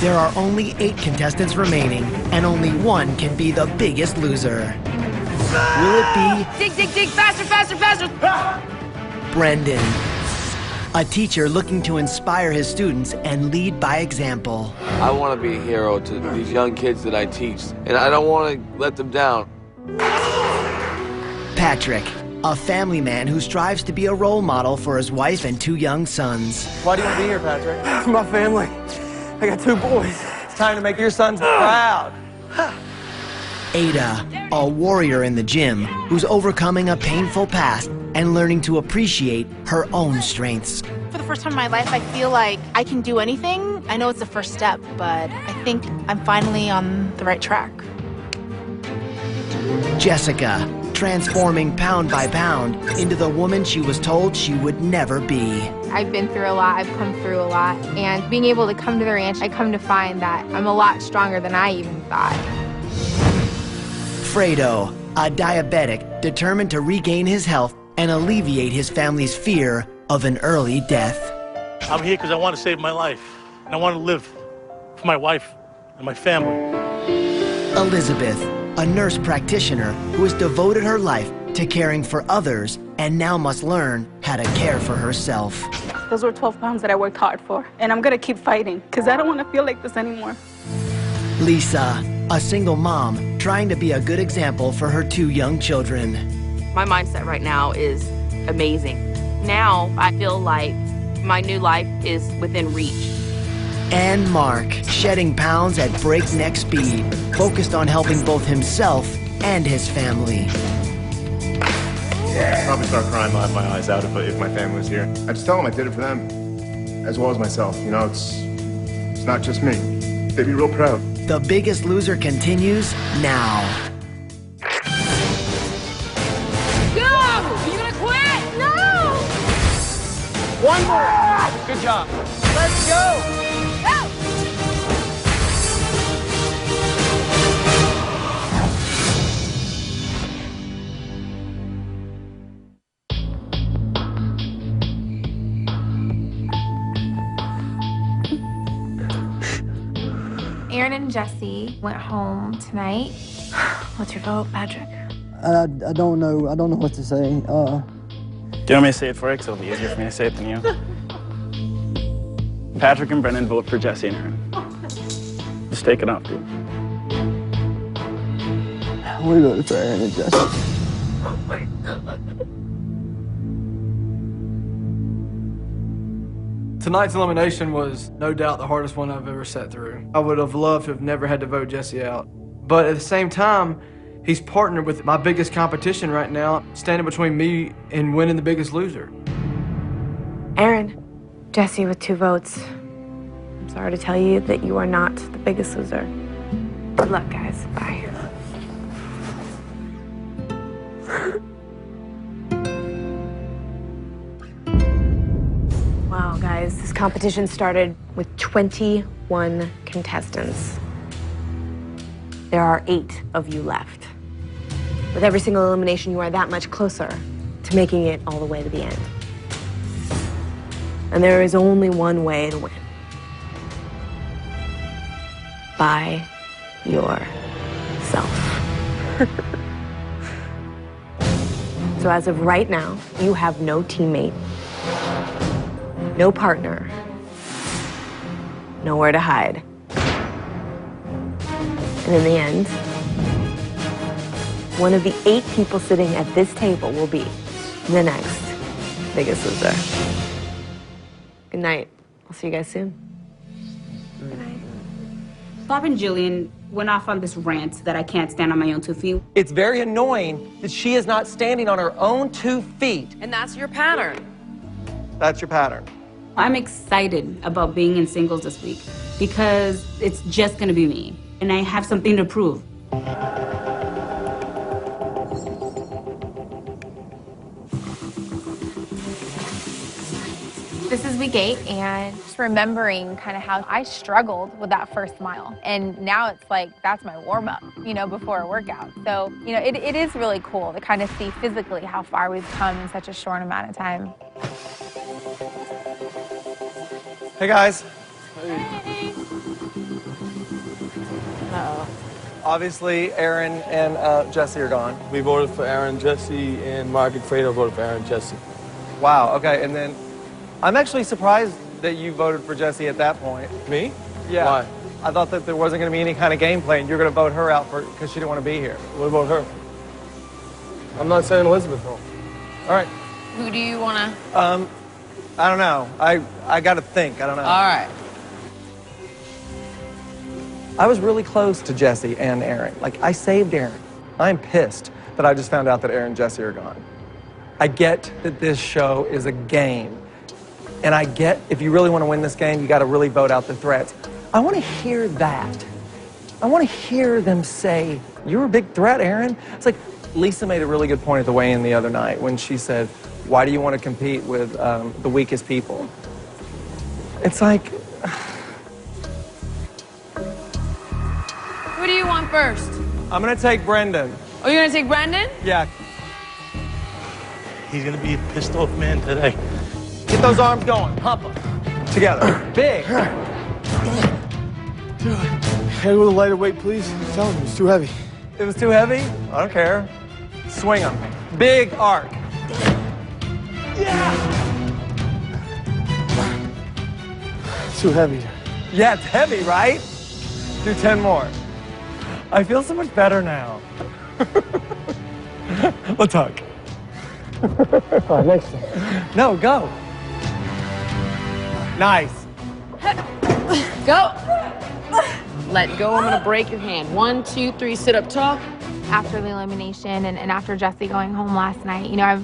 There are only 8 contestants remaining, and only one can be the biggest loser. Will it be... Dig, dig, dig, faster, faster, faster! Brendan, a teacher looking to inspire his students and lead by example. I want to be a hero to these young kids that I teach, and I don't want to let them down. Patrick, a family man who strives to be a role model for his wife and 2 young sons. Why do you want to be here, Patrick? For my family. I got 2 boys. It's time to make your sons proud. Ada, a warrior in the gym who's overcoming a painful past and learning to appreciate her own strengths. For the first time in my life, I feel like I can do anything. I know it's the first step, but I think I'm finally on the right track. Jessica, transforming pound by pound into the woman she was told she would never be. I've been through a lot, I've come through a lot, and being able to come to the ranch, I come to find that I'm a lot stronger than I even thought. Fredo, a diabetic determined to regain his health and alleviate his family's fear of an early death. I'm here because I want to save my life, and I want to live for my wife and my family. Elizabeth, a nurse practitioner who has devoted her life to caring for others and now must learn how to care for herself. Those were 12 pounds that I worked hard for, and I'm gonna keep fighting because I don't want to feel like this anymore. Lisa, a single mom trying to be a good example for her 2 young children. My mindset right now is amazing. Now I feel like my new life is within reach. And Mark, shedding pounds at breakneck speed, focused on helping both himself and his family. I'd probably start crying my eyes out if my family was here. I just tell them I did it for them, as well as myself. You know, it's not just me. They'd be real proud. The Biggest Loser continues now. Go! Are you gonna quit? No! One more. Good job. Let's go. Aaron and Jesse went home tonight. What's your vote, Patrick? I don't know. I don't know what to say. Do you want me to say it for you? 'Cause it'll be easier for me to say it than you. Patrick and Brennan vote for Jesse and Aaron. Just take it off, dude. We voted for Aaron and Jesse. Oh my God. Tonight's elimination was no doubt the hardest one I've ever sat through. I would have loved to have never had to vote Jesse out. But at the same time, he's partnered with my biggest competition right now, standing between me and winning the Biggest Loser. Aaron, Jesse with 2 votes. I'm sorry to tell you that you are not the Biggest Loser. Good luck, guys. Bye. Wow, guys, this competition started with 21 contestants. There are 8 of you left. With every single elimination, you are that much closer to making it all the way to the end. And there is only one way to win. By yourself. So as of right now, you have no teammate, no partner, nowhere to hide. And in the end, one of the 8 people sitting at this table will be the next Biggest Loser. Good night. I'll see you guys soon. Good night. Bob and Jillian went off on this rant that I can't stand on my own 2 feet. It's very annoying that she is not standing on her own 2 feet. And that's your pattern. That's your pattern. I'm excited about being in singles this week because it's just gonna be me, and I have something to prove. This is week 8, and just remembering kind of how I struggled with that first mile. And now it's like, that's my warm-up, you know, before a workout. So, you know, it is really cool to kind of see physically how far we've come in such a short amount of time. Hey, guys. Hey. Obviously, Aaron and Jesse are gone. We voted for Aaron, Jesse, and Mark and Fredo voted for Aaron, Jesse. Wow, okay, and then I'm actually surprised that you voted for Jesse at that point. Me? Yeah. Why? I thought that there wasn't going to be any kind of game plan. You're going to vote her out because she didn't want to be here. What about her? I'm not saying Elizabeth wrong. All right. Who do you want to? I don't know. I got to think. I don't know. All right. I was really close to Jesse and Aaron. Like, I saved Aaron. I'm pissed that I just found out that Aaron and Jesse are gone. I get that this show is a game. And I get if you really want to win this game, you got to really vote out the threats. I want to hear that. I want to hear them say, "You're a big threat, Aaron." It's like Lisa made a really good point at the weigh-in the other night when she said, "Why do you want to compete with the weakest people?" It's like... Who do you want first? I'm going to take Brendan. Oh, you're going to take Brendan? Yeah. He's going to be a pissed off man today. Get those arms going. Pump them. Together. Big. Hey, with a lighter weight, please. I'm telling you, it's too heavy. It was too heavy? I don't care. Swing them. Big arc. Yeah! Too heavy. Yeah, it's heavy, right? Do 10 more. I feel so much better now. Let's hug. All right, next thing. No, go. Nice. Go. Let go. I'm going to break your hand. 1, 2, 3, sit up tall. After the elimination and after Jesse going home last night, you know,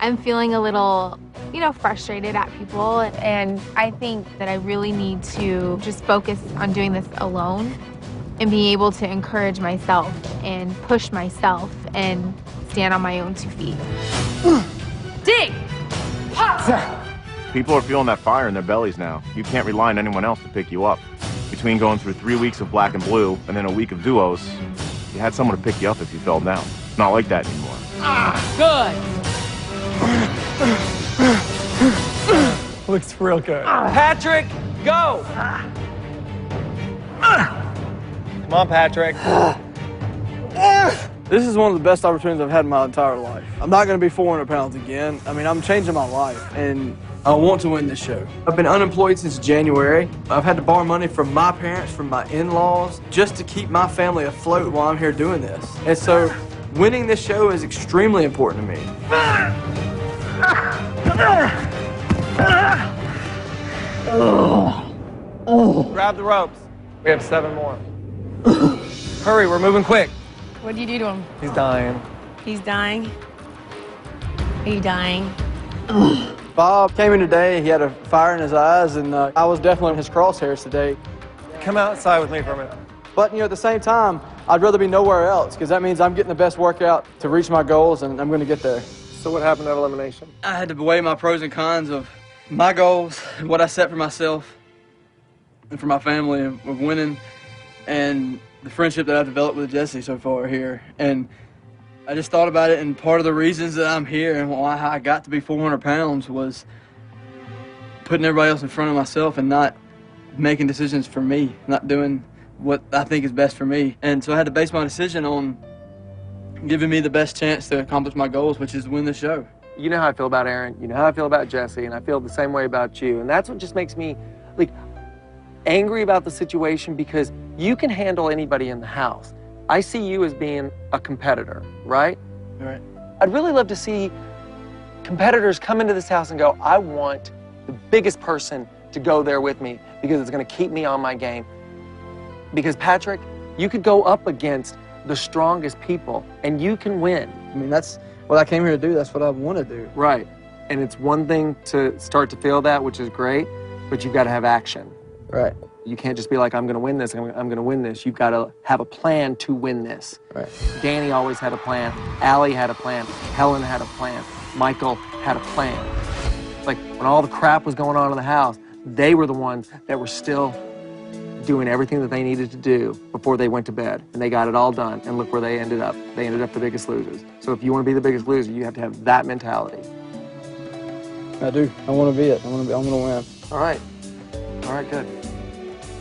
I'm feeling a little, you know, frustrated at people. And I think that I really need to just focus on doing this alone and being able to encourage myself and push myself and stand on my own 2 feet. Dig. Pop. People are feeling that fire in their bellies now. You can't rely on anyone else to pick you up. Between going through 3 weeks of black and blue and then a week of duos, you had someone to pick you up if you fell down. Not like that anymore. Good. Looks real good. Patrick, go! Come on, Patrick. This is one of the best opportunities I've had in my entire life. I'm not going to be 400 pounds again. I mean, I'm changing my life, and I want to win this show. I've been unemployed since January. I've had to borrow money from my parents, from my in-laws, just to keep my family afloat while I'm here doing this. And so, winning this show is extremely important to me. Grab the ropes. We have 7 more. Hurry, we're moving quick. What did you do to him? He's dying. He's dying. Are you dying? Bob came in today, he had a fire in his eyes, and I was definitely in his crosshairs today. Come outside with me for a minute. But, you know, at the same time, I'd rather be nowhere else, because that means I'm getting the best workout to reach my goals, and I'm going to get there. So what happened at elimination? I had to weigh my pros and cons of my goals, what I set for myself, and for my family of winning, and the friendship that I've developed with Jesse so far here. And I just thought about it, and part of the reasons that I'm here and why I got to be 400 pounds was putting everybody else in front of myself and not making decisions for me, not doing what I think is best for me. And so I had to base my decision on giving me the best chance to accomplish my goals, which is to win the show. You know how I feel about Aaron, you know how I feel about Jesse, and I feel the same way about you. And that's what just makes me, like, angry about the situation, because you can handle anybody in the house. I see you as being a competitor, right? Right. I'd really love to see competitors come into this house and go, I want the biggest person to go there with me because it's going to keep me on my game. Because, Patrick, you could go up against the strongest people and you can win. I mean, that's what I came here to do. That's what I want to do. Right. And it's one thing to start to feel that, which is great, but you've got to have action. Right. You can't just be like, I'm going to win this, I'm going to win this. You've got to have a plan to win this. Right. Danny always had a plan. Allie had a plan. Helen had a plan. Michael had a plan. Like, when all the crap was going on in the house, they were the ones that were still doing everything that they needed to do before they went to bed. And they got it all done, and look where they ended up. They ended up the biggest losers. So if you want to be the biggest loser, you have to have that mentality. I do. I want to be it. I want to win. All right. All right, good.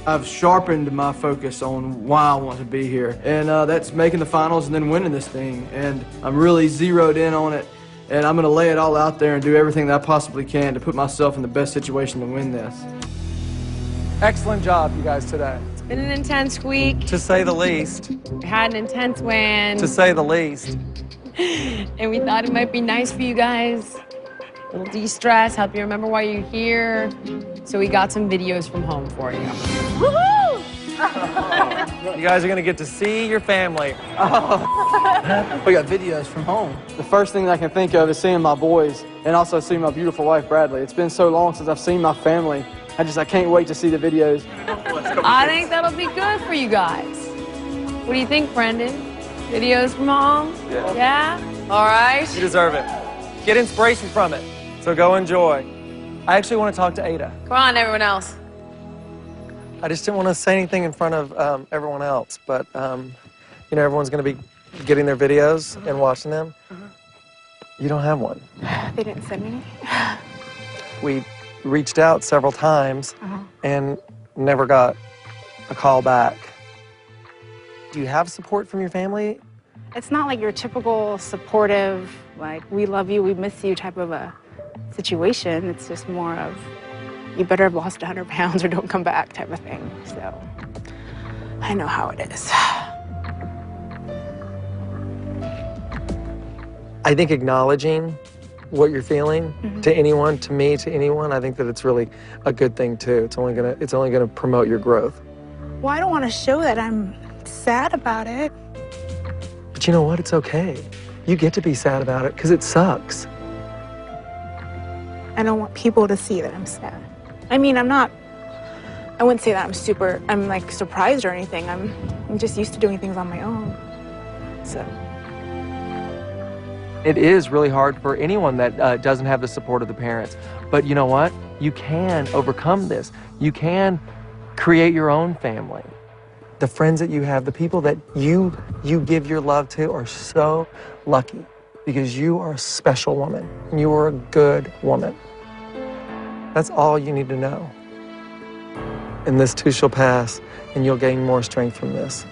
I've sharpened my focus on why I want to be here, and that's making the finals and then winning this thing. And I'm really zeroed in on it, and I'm going to lay it all out there and do everything that I possibly can to put myself in the best situation to win this. Excellent job, you guys, today. It's been an intense week. To say the least. We had an intense win. To say the least. And we thought it might be nice for you guys. A little de-stress, help you remember why you're here. So we got some videos from home for you. Woohoo! You guys are gonna get to see your family. Oh. We got videos from home. The first thing that I can think of is seeing my boys and also seeing my beautiful wife, Bradley. It's been so long since I've seen my family. I can't wait to see the videos. I think that'll be good for you guys. What do you think, Brendan? Videos from home? Yeah. Yeah? All right. You deserve it. Get inspiration from it. So go enjoy. I actually want to talk to Ada. Come on, everyone else. I just didn't want to say anything in front of everyone else, but you know, everyone's going to be getting their videos and watching them. You don't have one. They didn't send me any? We reached out several times and never got a call back. Do you have support from your family? It's not like your typical supportive, like, we love you, we miss you type of a situation. It's just more of, you better have lost 100 pounds or don't come back type of thing. So I know how it is. I think acknowledging what you're feeling to anyone, to me, to anyone, I think that it's really a good thing too. It's only gonna promote your growth. Well, I don't want to show that I'm sad about it. But you know what? It's okay. You get to be sad about it because it sucks. I don't want people to see that I'm sad. I mean, I wouldn't say that I'm like surprised or anything. I'm just used to doing things on my own. So. It is really hard for anyone that doesn't have the support of the parents. But you know what? You can overcome this. You can create your own family. The friends that you have, the people that you give your love to are so lucky because you are a special woman and you are a good woman. That's all you need to know. And this too shall pass and you'll gain more strength from this.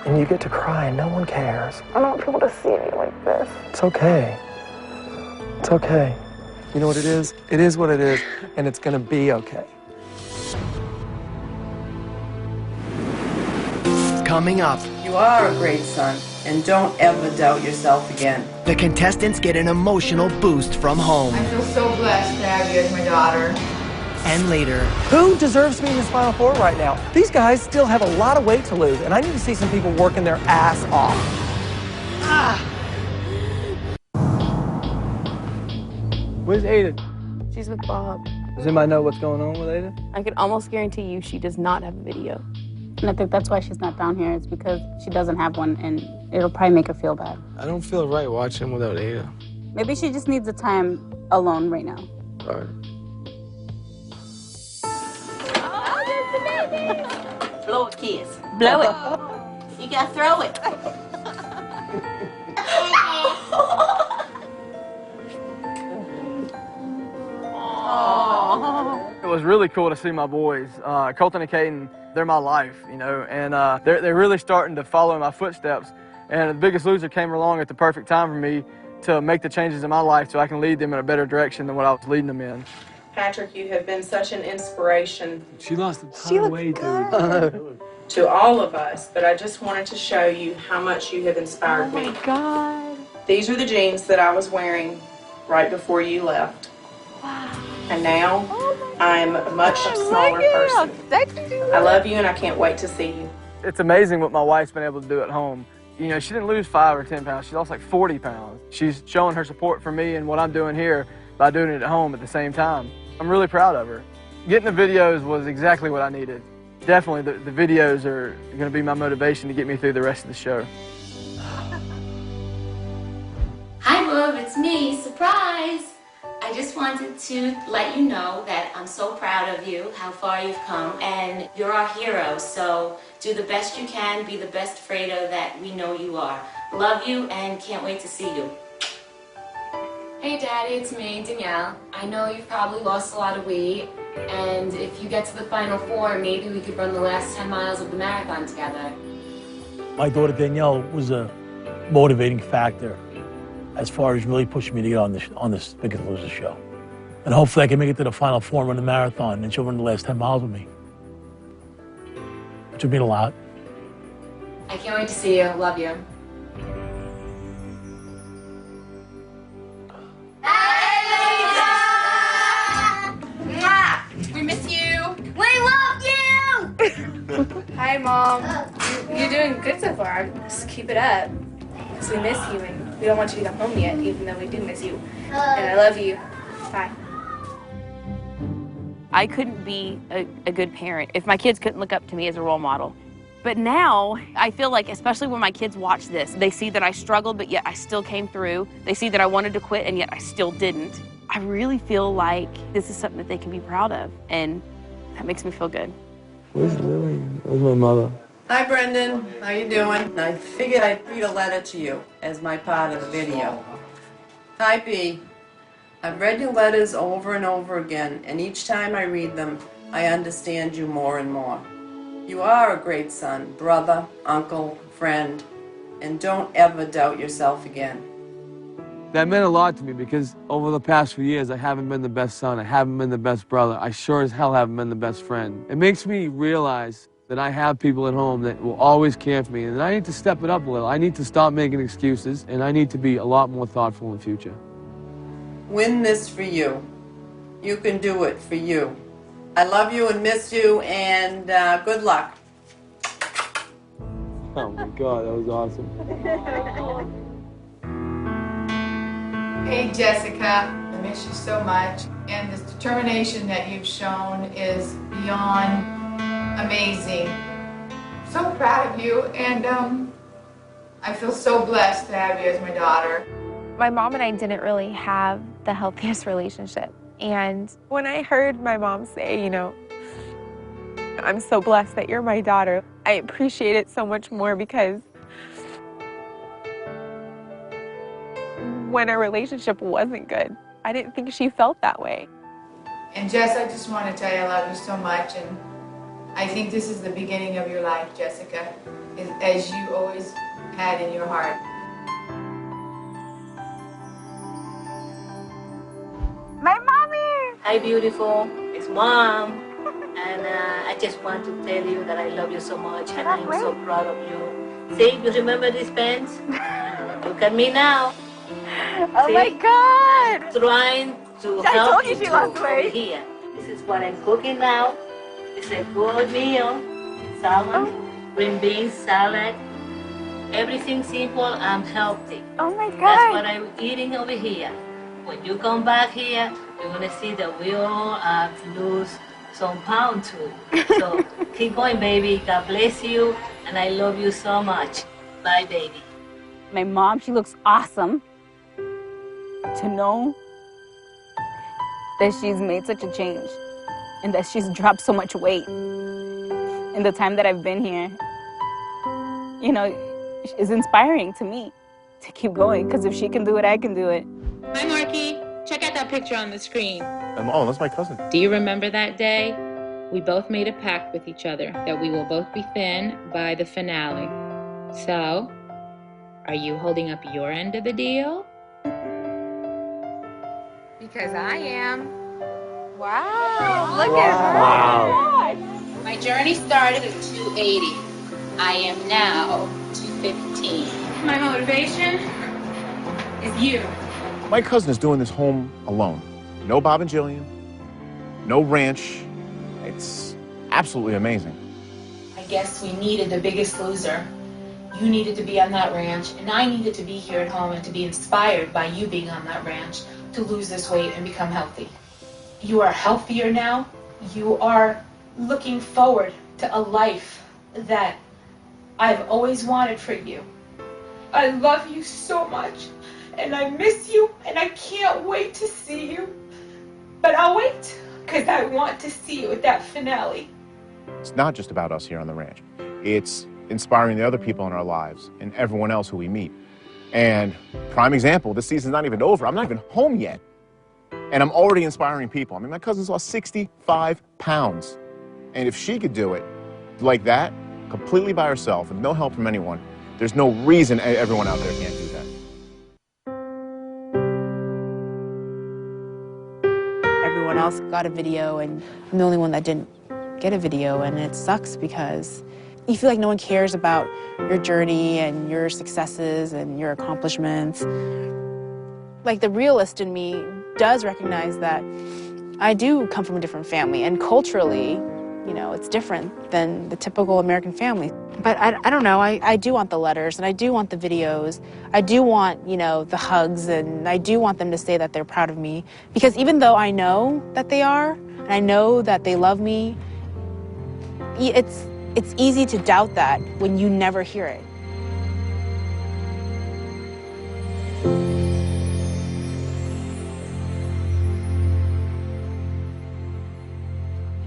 And you get to cry and no one cares. I don't want people to see me like this. It's okay. It's okay. You know what it is? It is what it is, and it's gonna be okay. Coming up. You are a great son, and don't ever doubt yourself again. The contestants get an emotional boost from home. I feel so blessed to have you as my daughter. And later. Who deserves to be in this Final Four right now? These guys still have a lot of weight to lose, and I need to see some people working their ass off. Where's Ada? She's with Bob. Does anybody know what's going on with Ada? I can almost guarantee you she does not have a video. And I think that's why she's not down here. It's because she doesn't have one, and it'll probably make her feel bad. I don't feel right watching without Ada. Maybe she just needs the time alone right now. All right. Blow it, kids. Blow it. You gotta throw it. It was really cool to see my boys. Colton and Caden, they're my life, you know, and they're really starting to follow in my footsteps. And the Biggest Loser came along at the perfect time for me to make the changes in my life so I can lead them in a better direction than what I was leading them in. Patrick, you have been such an inspiration. She lost a ton of weight, dude. To all of us, but I just wanted to show you how much you have inspired me. Oh my God. These are the jeans that I was wearing right before you left. Wow. And now I'm a much smaller person. I love you and I can't wait to see you. It's amazing what my wife's been able to do at home. You know, she didn't lose 5 or 10 pounds. She lost like 40 pounds. She's showing her support for me and what I'm doing here by doing it at home at the same time. I'm really proud of her. Getting the videos was exactly what I needed. Definitely, the videos are going to be my motivation to get me through the rest of the show. Hi, Bob, it's me. Surprise! I just wanted to let you know that I'm so proud of you, how far you've come, and you're our hero, so do the best you can, be the best Fredo that we know you are. Love you and can't wait to see you. Hey Daddy, it's me, Danielle. I know you've probably lost a lot of weight, and if you get to the Final Four, maybe we could run the last 10 miles of the marathon together. My daughter Danielle was a motivating factor as far as really pushing me to get on this Biggest Loser show. And hopefully I can make it to the Final Four and run the marathon, and she'll run the last 10 miles with me. Which would mean a lot. I can't wait to see you. Love you. We miss you. We love you. Hi, Mom. You're doing good so far. Just keep it up. Because we miss you and we don't want you to come home yet, even though we do miss you. And I love you. Bye. I couldn't be a good parent if my kids couldn't look up to me as a role model. But now, I feel like, especially when my kids watch this, they see that I struggled, but yet I still came through. They see that I wanted to quit, and yet I still didn't. I really feel like this is something that they can be proud of, and that makes me feel good. Where's Lily? Where's my mother? Hi, Brendan. How you doing? I figured I'd read a letter to you as my part of the video. Hi, B. I've read your letters over and over again, and each time I read them, I understand you more and more. You are a great son, brother, uncle, friend, and don't ever doubt yourself again. That meant a lot to me because over the past few years, I haven't been the best son, I haven't been the best brother, I sure as hell haven't been the best friend. It makes me realize that I have people at home that will always care for me, and I need to step it up a little. I need to stop making excuses, and I need to be a lot more thoughtful in the future. Win this for you. You can do it for you. I love you and miss you, and good luck. Oh my God, that was awesome. Hey Jessica, I miss you so much, and this determination that you've shown is beyond amazing. So proud of you, and I feel so blessed to have you as my daughter. My mom and I didn't really have the healthiest relationship. And when I heard my mom say, you know, I'm so blessed that you're my daughter, I appreciate it so much more because when our relationship wasn't good, I didn't think she felt that way. And Jess, I just want to tell you I love you so much, and I think this is the beginning of your life, Jessica, as you always had in your heart. My mommy! Hi, beautiful. It's Mom. And I just want to tell you that I love you so much and I'm so proud of you. See, you remember these pens? Look at me now. Oh my God! I'm trying to help you to over here. This is what I'm cooking now. It's a good meal. Salmon, green beans, salad. Everything simple and healthy. Oh my God! That's what I'm eating over here. When you come back here, you're gonna see that we all have to lose some pounds too. So keep going, baby. God bless you, and I love you so much. Bye, baby. My mom, she looks awesome. To know that she's made such a change and that she's dropped so much weight in the time that I've been here, you know, is inspiring to me to keep going, because if she can do it, I can do it. Hi, Marky. Check out that picture on the screen. Oh, that's my cousin. Do you remember that day? We both made a pact with each other that we will both be thin by the finale. So, are you holding up your end of the deal? Because I am. Wow, look at her. Wow. My journey started at 280. I am now 215. My motivation is you. My cousin is doing this home alone. No Bob and Jillian, no ranch. It's absolutely amazing. I guess we needed the Biggest Loser. You needed to be on that ranch, and I needed to be here at home and to be inspired by you being on that ranch to lose this weight and become healthy. You are healthier now. You are looking forward to a life that I've always wanted for you. I love you so much, and I miss you, and I can't wait to see you. But I'll wait, because I want to see you at that finale. It's not just about us here on the ranch. It's inspiring the other people in our lives and everyone else who we meet. And prime example, this season's not even over. I'm not even home yet. And I'm already inspiring people. I mean, my cousin's lost 65 pounds. And if she could do it like that, completely by herself, with no help from anyone, there's no reason everyone out there can't do that. Everyone else got a video, and I'm the only one that didn't get a video, and it sucks because you feel like no one cares about your journey and your successes and your accomplishments. Like, the realist in me does recognize that I do come from a different family, and culturally, you know, it's different than the typical American family. But I don't know, I do want the letters, and I do want the videos. I do want, you know, the hugs, and I do want them to say that they're proud of me. Because even though I know that they are, and I know that they love me, it's easy to doubt that when you never hear it.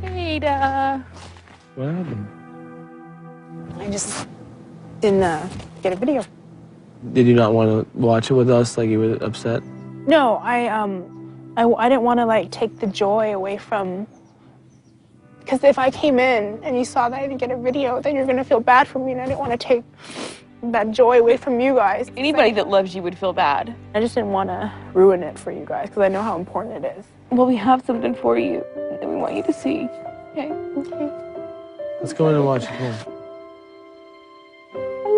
Ada. What happened? I just didn't get a video. Did you not want to watch it with us? Like, you were upset? No, I didn't want to, like, take the joy away from... Because if I came in and you saw that I didn't get a video, then you're going to feel bad for me, and I didn't want to take that joy away from you guys. Anybody that loves you would feel bad. I just didn't want to ruin it for you guys, because I know how important it is. Well, we have something for you that we want you to see. Okay? Okay. Let's go in and watch it. Come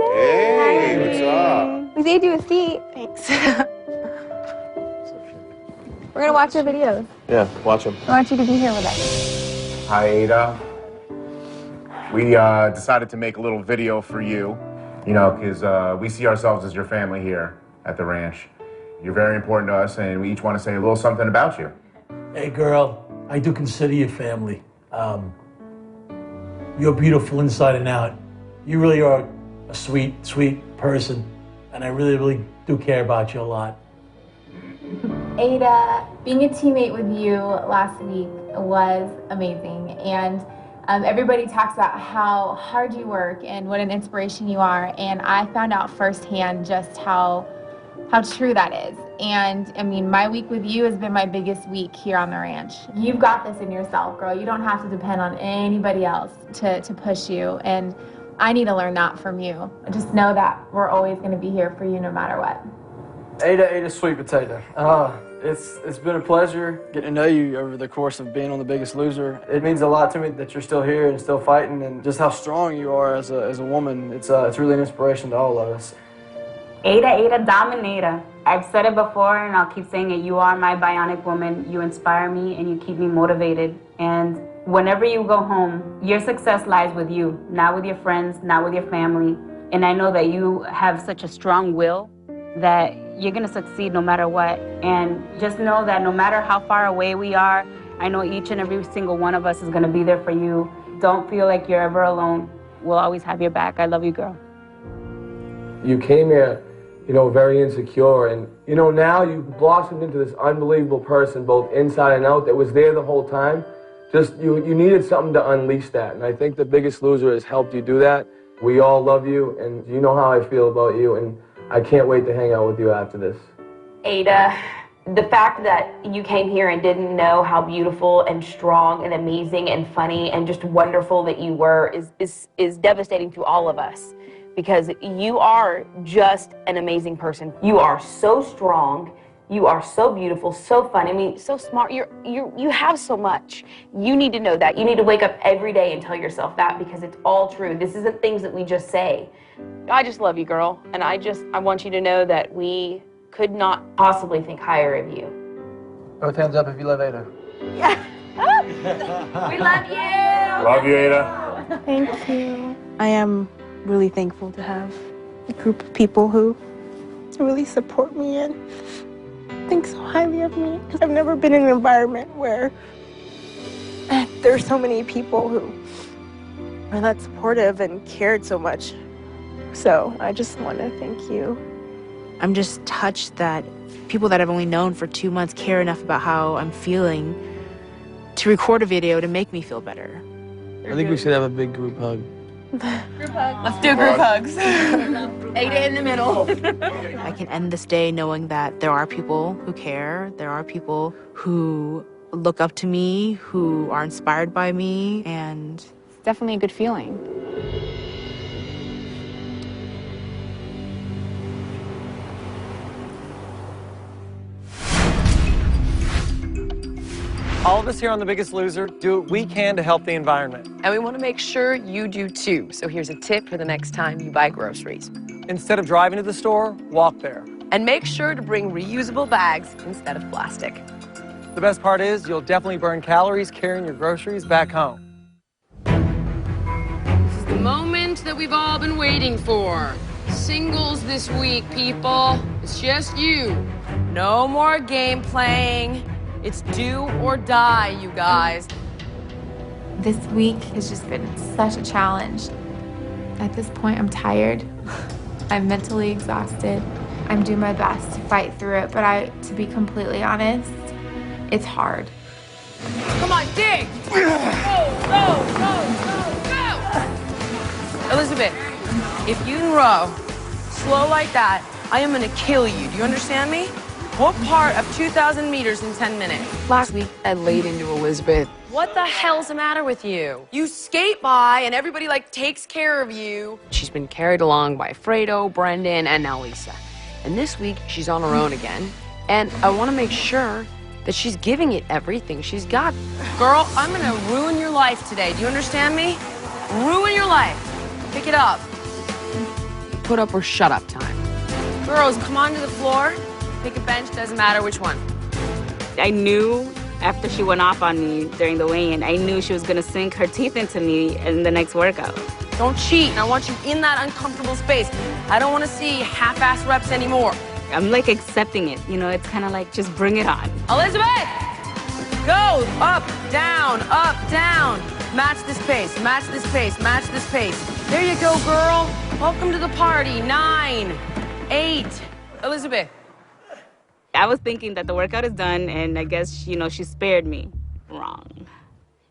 on. Hey, what's up? We saved you a seat. Thanks. We're gonna watch your videos. Yeah, watch them. I want you to be here with us. Hi, Ada. We decided to make a little video for you, you know, because we see ourselves as your family here at the ranch. You're very important to us, and we each want to say a little something about you. Hey, girl, I do consider you family. You're beautiful inside and out. You really are a sweet, sweet person, and I really, really do care about you a lot. Ada, being a teammate with you last week was amazing, and everybody talks about how hard you work and what an inspiration you are, and I found out firsthand just how true that is. And I mean, my week with you has been my biggest week here on the ranch. You've got this in yourself, girl. You don't have to depend on anybody else to push you, and I need to learn that from you. Just know that we're always going to be here for you no matter what. Ada, sweet potato. It's been a pleasure getting to know you over the course of being on The Biggest Loser. It means a lot to me that you're still here and still fighting, and just how strong you are as a woman. It's really an inspiration to all of us. Ada Dominator. I've said it before, and I'll keep saying it. You are my bionic woman. You inspire me, and you keep me motivated. And whenever you go home, your success lies with you, not with your friends, not with your family. And I know that you have such a strong will that you're going to succeed no matter what. And just know that no matter how far away we are, I know each and every single one of us is going to be there for you. Don't feel like you're ever alone. We'll always have your back. I love you, girl. You came here, you know, very insecure, and, you know, now you've blossomed into this unbelievable person, both inside and out, that was there the whole time. Just, you needed something to unleash that, and I think The Biggest Loser has helped you do that. We all love you, and you know how I feel about you, and I can't wait to hang out with you after this. Ada, the fact that you came here and didn't know how beautiful and strong and amazing and funny and just wonderful that you were is devastating to all of us, because you are just an amazing person. You are so strong. You are so beautiful, so fun. I mean, so smart. You have so much. You need to know that. You need to wake up every day and tell yourself that, because it's all true. This isn't things that we just say. I just love you, girl. And I want you to know that we could not possibly think higher of you. Both hands up if you love Ada. We love you. Love you, Ada. Thank you. I am really thankful to have a group of people who really support me and think so highly of me. I've never been in an environment where there's so many people who are that supportive and cared so much. So I just want to thank you. I'm just touched that people that I've only known for 2 months care enough about how I'm feeling to record a video to make me feel better. I think we should have a big group hug. Let's do group hugs. Ada in the middle. I can end this day knowing that there are people who care, there are people who look up to me, who are inspired by me, and it's definitely a good feeling. All of us here on The Biggest Loser do what we can to help the environment. And we want to make sure you do too. So here's a tip for the next time you buy groceries. Instead of driving to the store, walk there. And make sure to bring reusable bags instead of plastic. The best part is you'll definitely burn calories carrying your groceries back home. This is the moment that we've all been waiting for. Singles this week, people. It's just you. No more game playing. It's do or die, you guys. This week has just been such a challenge. At this point, I'm tired. I'm mentally exhausted. I'm doing my best to fight through it, but to be completely honest, it's hard. Come on, dig! Go, go, go, go, go! Elizabeth, if you row slow like that, I am gonna kill you. Do you understand me? What part of 2,000 meters in 10 minutes? Last week, I laid into Elizabeth. What the hell's the matter with you? You skate by and everybody takes care of you. She's been carried along by Fredo, Brendan, and now Lisa. And this week, she's on her own again. And I want to make sure that she's giving it everything she's got. Girl, I'm gonna ruin your life today. Do you understand me? Ruin your life. Pick it up. Put up or shut up time. Girls, come onto the floor. Pick a bench, doesn't matter which one. I knew after she went off on me during the weigh-in, I knew she was gonna sink her teeth into me in the next workout. Don't cheat. I want you in that uncomfortable space. I don't want to see half-ass reps anymore. I'm accepting it. You know, it's kind of just bring it on. Elizabeth! Go! Up, down, down. Match this pace, match this pace, match this pace. There you go, girl. Welcome to the party. 9, 8. Elizabeth. I was thinking that the workout is done, and I guess, she spared me. Wrong.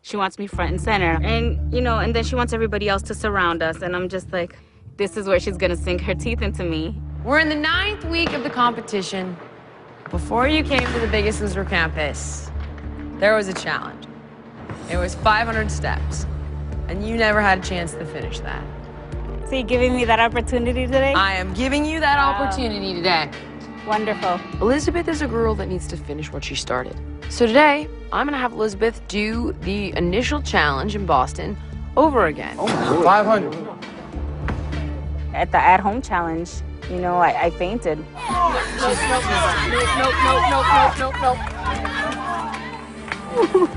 She wants me front and center, and, and then she wants everybody else to surround us, and I'm just like, this is where she's gonna sink her teeth into me. We're in the 9th week of the competition. Before you came to the Biggest Loser campus, there was a challenge. It was 500 steps, and you never had a chance to finish that. So you're giving me that opportunity today? I am giving you that opportunity today. Wonderful. Elizabeth is a girl that needs to finish what she started. So today, I'm gonna have Elizabeth do the initial challenge in Boston over again. Oh, 500. At the at-home challenge, I fainted. Nope.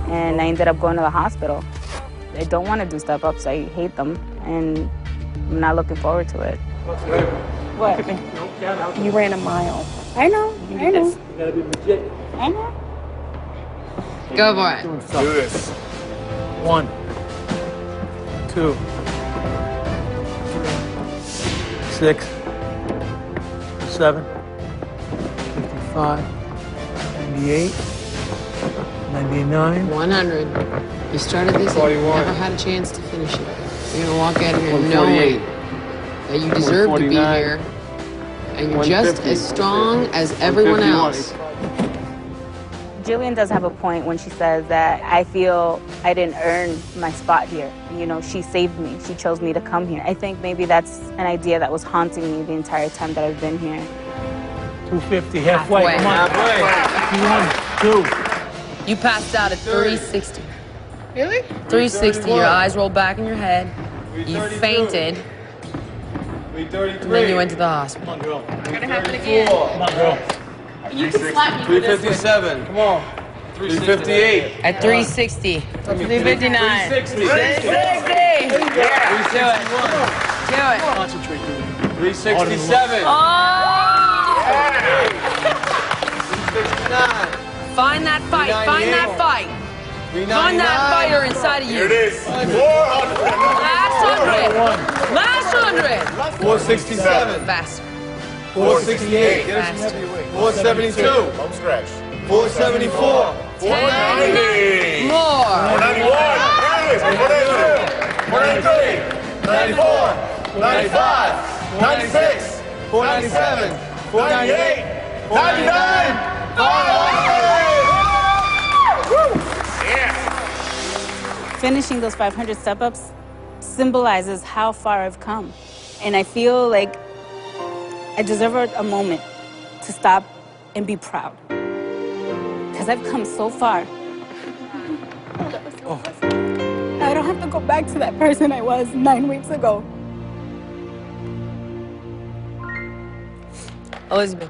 And I ended up going to the hospital. I don't want to do step-ups. I hate them, and I'm not looking forward to it. What? You ran a mile. I know. I know. You gotta be legit. I know. Go for it. Do this. 1, 2, 3, 6, 7, 55, 98, 99, 100. You started this and 41. never had a chance to finish it. You're gonna walk out of here knowing that you deserve to be here, and you're just as strong as everyone else. Jillian does have a point when she says that I feel I didn't earn my spot here. She saved me. She chose me to come here. I think maybe that's an idea that was haunting me the entire time that I've been here. 250, halfway. Come on. Halfway. 1, 2. You passed out at 360. Really? 360. Your eyes rolled back in your head. You fainted. 333. And then you went to the hospital. Come on, girl. It's gonna happen again. Come on, girl. You can slap me for this one. 357. Come on. 358. At 360. 359. 360. 360. Yeah. Do it. Do it. Concentrate, dude. 367. Oh! 369. Find that fight. Find that fight. Find that fighter inside of you. Here it is. 400. Last 100. Last 100. 467. Faster. 468. Faster. 472. Home stretch. 474. 490. More. 491. There it is. 492. 493. 94, 95, 96, 497, 498, 499, 500! Finishing those 500 step-ups symbolizes how far I've come. And I feel like I deserve a moment to stop and be proud. Because I've come so far. I don't have to go back to that person I was 9 weeks ago. Elizabeth.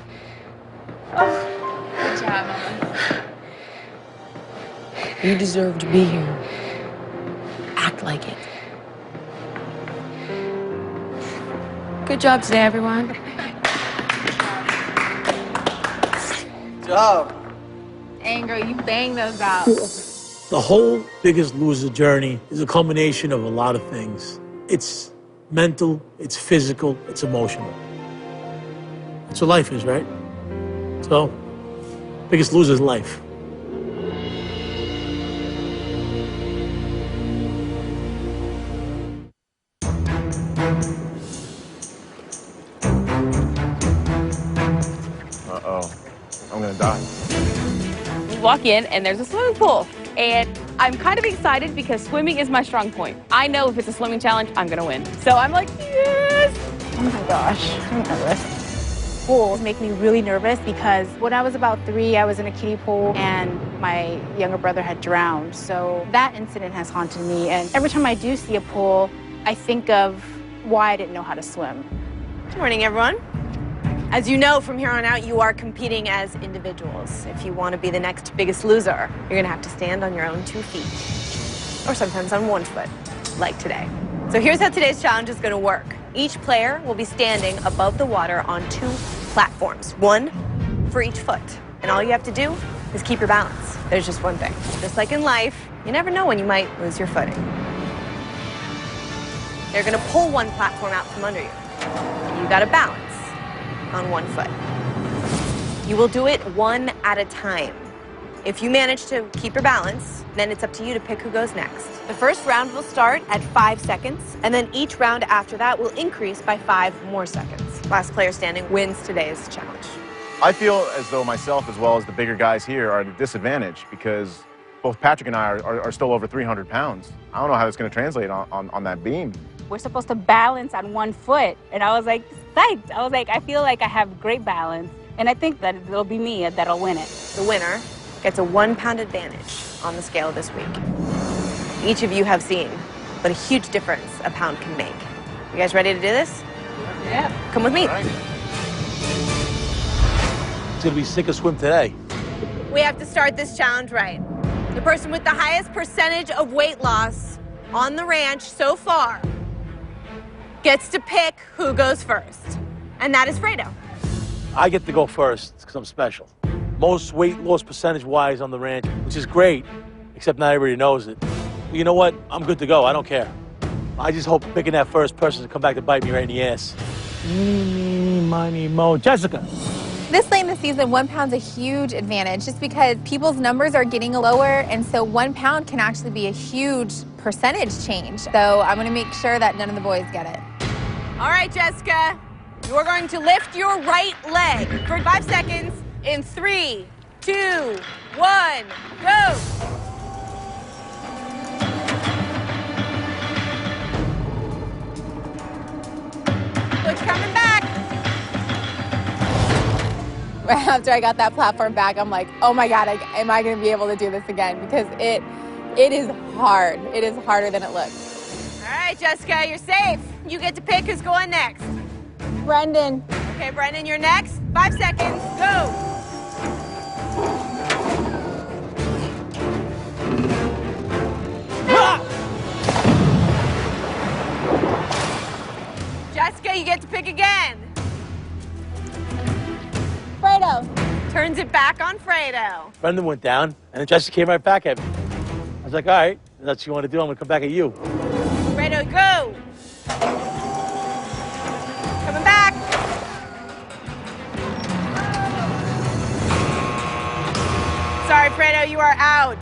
Good job, Mama. You deserve to be here. Act like it. Good job today, everyone. Good job. Dang, girl, you banged those out. The whole Biggest Loser journey is a combination of a lot of things. It's mental, it's physical, it's emotional. That's what life is, right? So, Biggest Loser is life. Uh-oh. I'm gonna die. We walk in and there's a swimming pool. And I'm kind of excited because swimming is my strong point. I know if it's a swimming challenge, I'm gonna win. So I'm like, yes! Oh my gosh, I'm nervous. Pools make me really nervous because when I was about 3, I was in a kiddie pool and my younger brother had drowned. So that incident has haunted me. And every time I do see a pool, I think of why I didn't know how to swim. Good morning, everyone. As you know, from here on out, you are competing as individuals. If you want to be the next Biggest Loser, you're going to have to stand on your own 2 feet, or sometimes on 1 foot, like today. So here's how today's challenge is going to work. Each player will be standing above the water on 2 platforms, 1 for each foot. And all you have to do is keep your balance. There's just one thing. Just like in life, you never know when you might lose your footing. They're going to pull 1 platform out from under you. You got to balance on 1 foot. You will do it 1 at a time. If you manage to keep your balance, then it's up to you to pick who goes next. The first round will start at 5 seconds, and then each round after that will increase by 5 more seconds. Last player standing wins today's challenge. I feel as though myself, as well as the bigger guys here, are at a disadvantage because both Patrick and I are still over 300 pounds. I don't know how it's going to translate on that beam. We're supposed to balance on 1 foot. And I was like, psyched. I was like, I feel like I have great balance. And I think that it'll be me that'll win it. The winner gets a 1-pound advantage on the scale this week. Each of you have seen what a huge difference a pound can make. You guys ready to do this? Yeah. Come with me. Right. It's gonna be sick of swim today. We have to start this challenge right. The person with the highest percentage of weight loss on the ranch so far gets to pick who goes first. And that is Fredo. I get to go first because I'm special. Most weight loss percentage-wise on the ranch, which is great, except not everybody knows it. But you know what? I'm good to go. I don't care. I just hope picking that first person to come back to bite me right in the ass. Meeny, miny, mo. Jessica. This late in the season, 1 pound's a huge advantage just because people's numbers are getting lower, and so 1 pound can actually be a huge percentage change. So I'm gonna make sure that none of the boys get it. All right, Jessica, you're going to lift your right leg for 5 seconds in 3, 2, 1, go. Foot's coming back. Right after I got that platform back, I'm like, oh my God, am I gonna be able to do this again? Because it is hard. It is harder than it looks. All right, Jessica, you're safe. You get to pick who's going next. Brendan. Okay, Brendan, you're next. 5 seconds, go. Jessica, you get to pick again. Fredo. Turns it back on Fredo. Brendan went down, and then Jessica came right back at me. I was like, all right, if that's what you want to do, I'm gonna come back at you. Fredo, go. Coming back. Sorry, Fredo, you are out.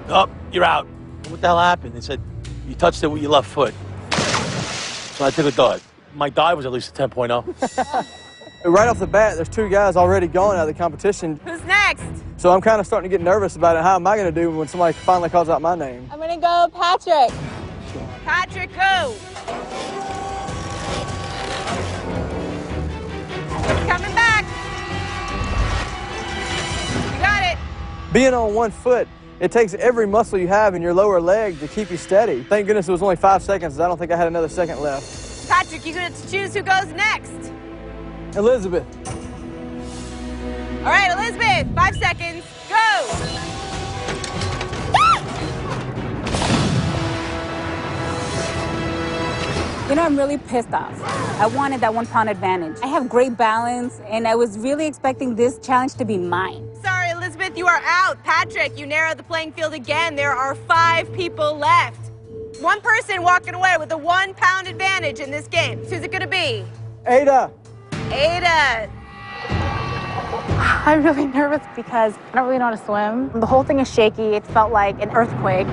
Oh, you're out. What the hell happened? They said, you touched it with your left foot. So I took a dud. My dive was at least a 10.0. Right off the bat, there's 2 guys already gone out of the competition. Who's next? So I'm kind of starting to get nervous about it. How am I going to do when somebody finally calls out my name? I'm gonna go Patrick. Patrick, go. He's coming back. You got it. Being on 1 foot, it takes every muscle you have in your lower leg to keep you steady. Thank goodness it was only 5 seconds. I don't think I had another second left. Patrick, you get to choose who goes next. Elizabeth. All right, Elizabeth, 5 seconds, go. You know, I'm really pissed off. I wanted that 1 pound advantage. I have great balance, and I was really expecting this challenge to be mine. Sorry, Elizabeth, you are out. Patrick, you narrowed the playing field again. There are 5 people left. 1 person walking away with a 1 pound advantage in this game. Who's it gonna be? Ada. Ada. I'm really nervous because I don't really know how to swim. The whole thing is shaky. It felt like an earthquake.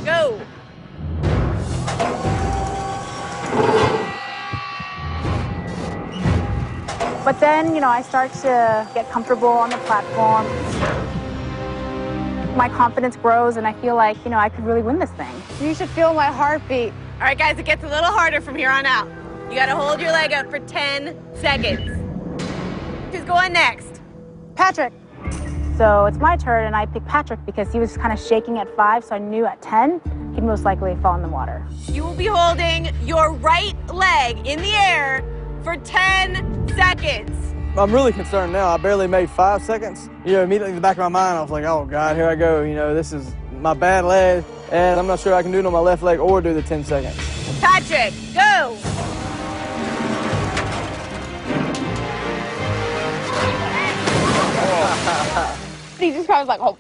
Go. But then, you know, I start to get comfortable on the platform. My confidence grows and I feel like, you know, I could really win this thing. You should feel my heartbeat. All right, guys, it gets a little harder from here on out. You gotta hold your leg up for 10 seconds. Who's going next? Patrick. So it's my turn and I pick Patrick because he was kind of shaking at 5, so I knew at 10 he'd most likely fall in the water. You will be holding your right leg in the air for 10 seconds. I'm really concerned now. I barely made 5 seconds. You know, immediately in the back of my mind, I was like, oh God, here I go. You know, this is my bad leg, and I'm not sure I can do it on my left leg or do the 10 seconds. Patrick, go. He just kind of like, oh.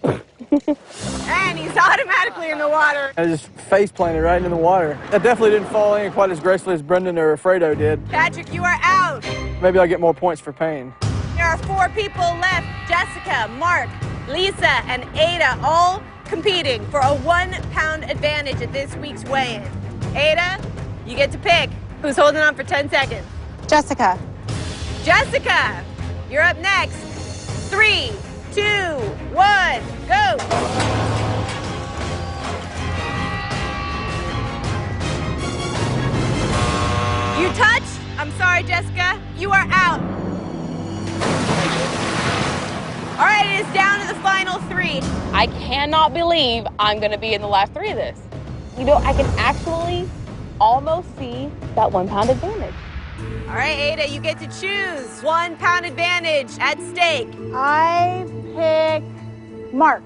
And he's automatically in the water. I just face planted right into the water. I definitely didn't fall in quite as gracefully as Brendan or Fredo did. Patrick, you are out. Maybe I'll get more points for pain. There are 4 people left. Jessica, Mark, Lisa, and Ada all competing for a 1 pound advantage at this week's weigh-in. Ada, you get to pick who's holding on for 10 seconds. Jessica. Jessica, you're up next. 3, 2, 1, go. You touched? I'm sorry, Jessica. You are out. All right, it is down to the final 3. I cannot believe I'm going to be in the last 3 of this. You know, I can actually almost see that 1 pound advantage. All right, Ada, you get to choose. 1 pound advantage at stake. I pick Mark.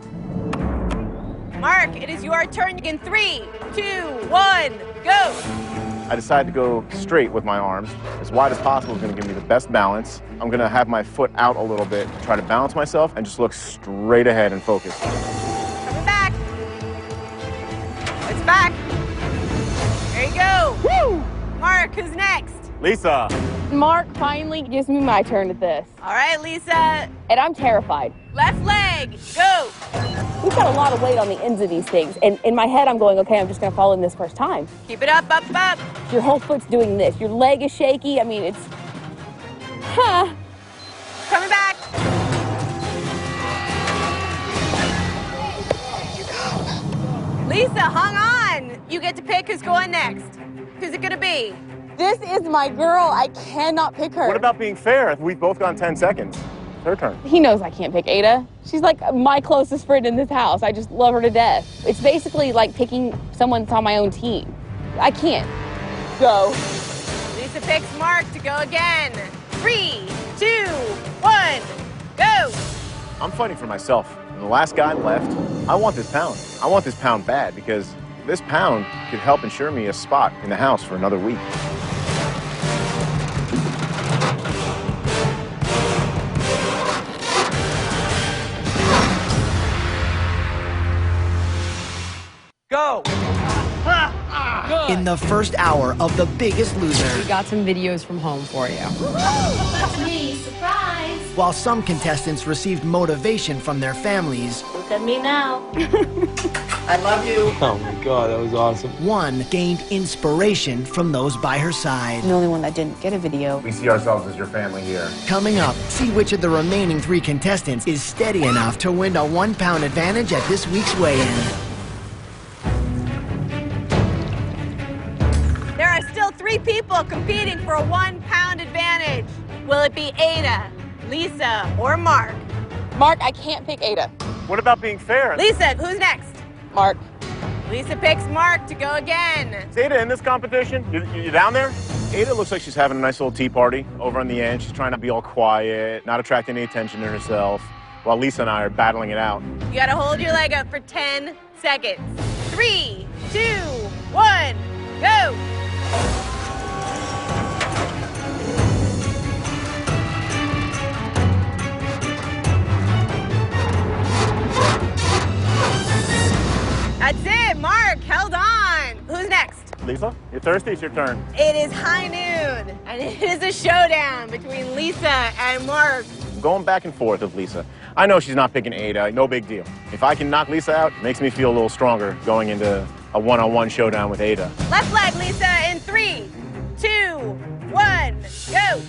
Mark, it is your turn. In 3, 2, 1, go. I decided to go straight with my arms. As wide as possible is going to give me the best balance. I'm going to have my foot out a little bit, try to balance myself, and just look straight ahead and focus. Coming back. It's back. There you go. Woo! Mark, who's next? Lisa. Mark finally gives me my turn at this. All right, Lisa. And I'm terrified. Left leg, go. We've got a lot of weight on the ends of these things. And in my head, I'm going, okay, I'm just going to fall in this first time. Keep it up, up, up. Your whole foot's doing this. Your leg is shaky. I mean, it's... Huh. Coming back. Lisa, hung on. You get to pick who's going next. Who's it going to be? This is my girl. I cannot pick her. What about being fair? We've both gone 10 seconds. It's her turn. He knows I can't pick Ada. She's like my closest friend in this house. I just love her to death. It's basically like picking someone that's on my own team. I can't. Go. Lisa picks Mark to go again. 3, 2, 1, go. I'm fighting for myself. I'm the last guy left. I want this pound. I want this pound bad because this pound could help ensure me a spot in the house for another week. Go! In the first hour of The Biggest Loser. We got some videos from home for you. That's me, surprise! While some contestants received motivation from their families, Look at me now. I love you. Oh my God, that was awesome. One gained inspiration from those by her side. The only one that didn't get a video. We see ourselves as your family here. Coming up, see which of the remaining 3 contestants is steady enough to win a 1-pound advantage at this week's weigh-in. There are still 3 people competing for a 1-pound advantage. Will it be Ada, Lisa, or Mark? Mark, I can't pick Ada. What about being fair? Lisa, who's next? Mark. Lisa picks Mark to go again. Is Ada in this competition? You down there? Ada looks like she's having a nice little tea party over on the end. She's trying to be all quiet, not attract any attention to herself, while Lisa and I are battling it out. You gotta hold your leg up for 10 seconds. 3, 2, 1, go! That's it, Mark, held on. Who's next? Lisa, you're thirsty? It's your turn. It is high noon, and it is a showdown between Lisa and Mark. I'm going back and forth with Lisa. I know she's not picking Ada, no big deal. If I can knock Lisa out, it makes me feel a little stronger going into a one-on-one showdown with Ada. Left leg, Lisa, in 3, 2, 1, go!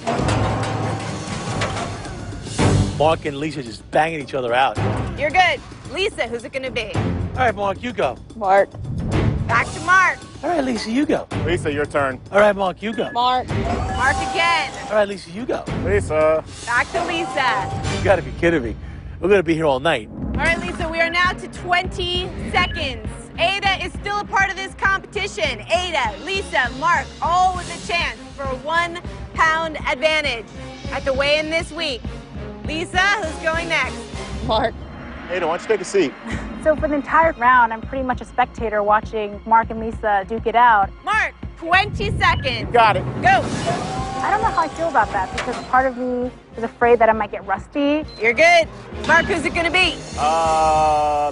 Mark and Lisa just banging each other out. You're good. Lisa, who's it gonna be? All right, Mark, you go. Mark. Back to Mark. All right, Lisa, you go. Lisa, your turn. All right, Mark, you go. Mark. Mark again. All right, Lisa, you go. Lisa. Back to Lisa. You gotta be kidding me. We're gonna be here all night. All right, Lisa, we are now to 20 seconds. Ada is still a part of this competition. Ada, Lisa, Mark, all with a chance for a 1-pound advantage at the weigh-in this week. Lisa, who's going next? Mark. Ada, why don't you take a seat? So for the entire round, I'm pretty much a spectator watching Mark and Lisa duke it out. Mark, 20 seconds. Got it. Go. I don't know how I feel about that because part of me is afraid that I might get rusty. You're good. Mark, who's it gonna be?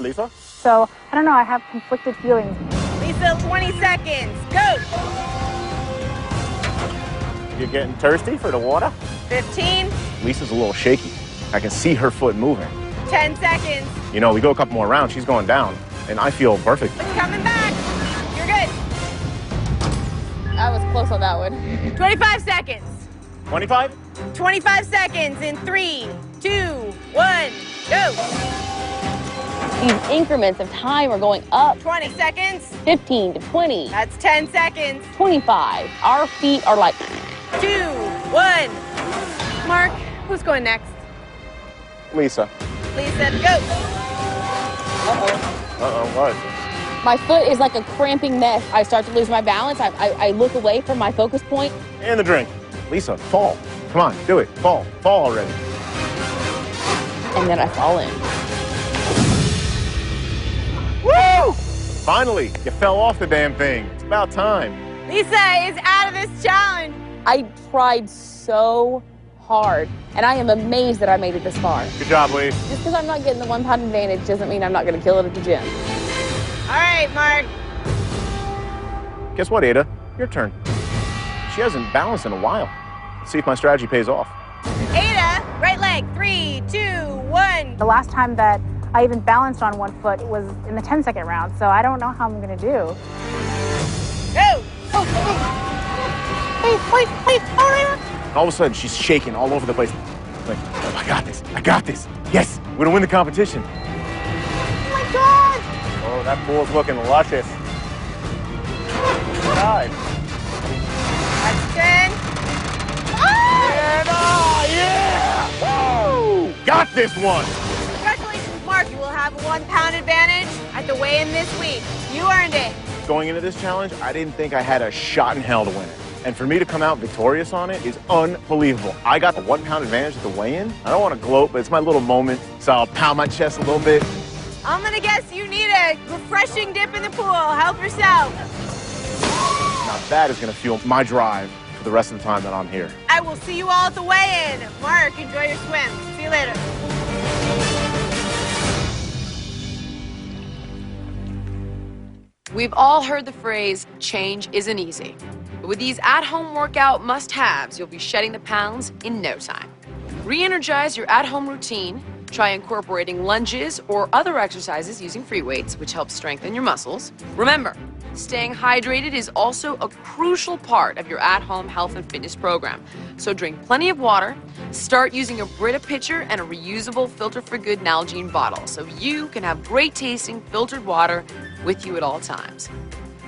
Lisa? So I don't know, I have conflicted feelings. Lisa, 20 seconds. Go. You getting thirsty for the water? 15, Lisa's a little shaky. I can see her foot moving. 10 seconds. You know, we go a couple more rounds, she's going down, and I feel perfect. It's coming back. You're good. I was close on that one. 25 seconds. 25? 25 seconds in 3, 2, 1, go. These increments of time are going up. 20 seconds. 15 to 20. That's 10 seconds. 25. Our feet are like... 2, 1. Mark, who's going next? Lisa. Lisa, go. Uh-oh, what? My foot is like a cramping mess. I start to lose my balance. I look away from my focus point. And the drink. Lisa, fall. Come on, do it. Fall. Fall already. And then I fall in. Woo! Finally, you fell off the damn thing. It's about time. Lisa is out of this challenge. I tried so hard, and I am amazed that I made it this far. Good job, Lee. Just because I'm not getting the 1-pound advantage doesn't mean I'm not going to kill it at the gym. All right, Mark. Guess what, Ada? Your turn. She hasn't balanced in a while. Let's see if my strategy pays off. Ada, right leg. 3, 2, 1. The last time that I even balanced on one foot was in the 10-second round, so I don't know how I'm gonna do. Go. All of a sudden, she's shaking all over the place. Like, oh, I got this. I got this. Yes, we're gonna win the competition. Oh my God. Oh, that pool's looking luscious. God. That's 10. Yeah! Woo! Got this one! Congratulations, Mark. You will have a 1-pound advantage at the weigh-in this week. You earned it. Going into this challenge, I didn't think I had a shot in hell to win it. And for me to come out victorious on it is unbelievable. I got the 1-pound advantage at the weigh-in. I don't want to gloat, but it's my little moment, so I'll pound my chest a little bit. I'm gonna guess you need a refreshing dip in the pool. Help yourself. Now that is going to fuel my drive for the rest of the time that I'm here. I will see you all at the weigh-in. Mark, enjoy your swim. See you later. We've all heard the phrase, change isn't easy. But with these at-home workout must-haves, you'll be shedding the pounds in no time. Re-energize your at-home routine Try incorporating lunges or other exercises using free weights, which helps strengthen your muscles. Remember, staying hydrated is also a crucial part of your at-home health and fitness program. So drink plenty of water, start using a Brita pitcher and a reusable Filter for Good Nalgene bottle so you can have great tasting filtered water with you at all times.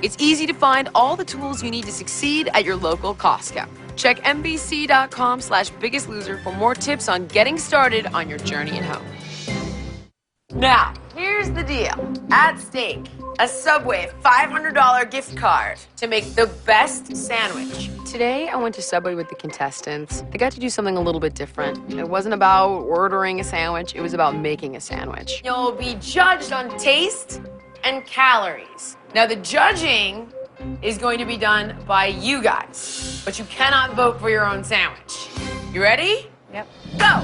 It's easy to find all the tools you need to succeed at your local Costco. Check mbc.com/biggestloser for more tips on getting started on your journey at home. Now, here's the deal. At stake, a Subway $500 gift card to make the best sandwich. Today, I went to Subway with the contestants. They got to do something a little bit different. It wasn't about ordering a sandwich, it was about making a sandwich. You'll be judged on taste and calories. Now, the judging is going to be done by you guys, but you cannot vote for your own sandwich. You ready? Yep. Go!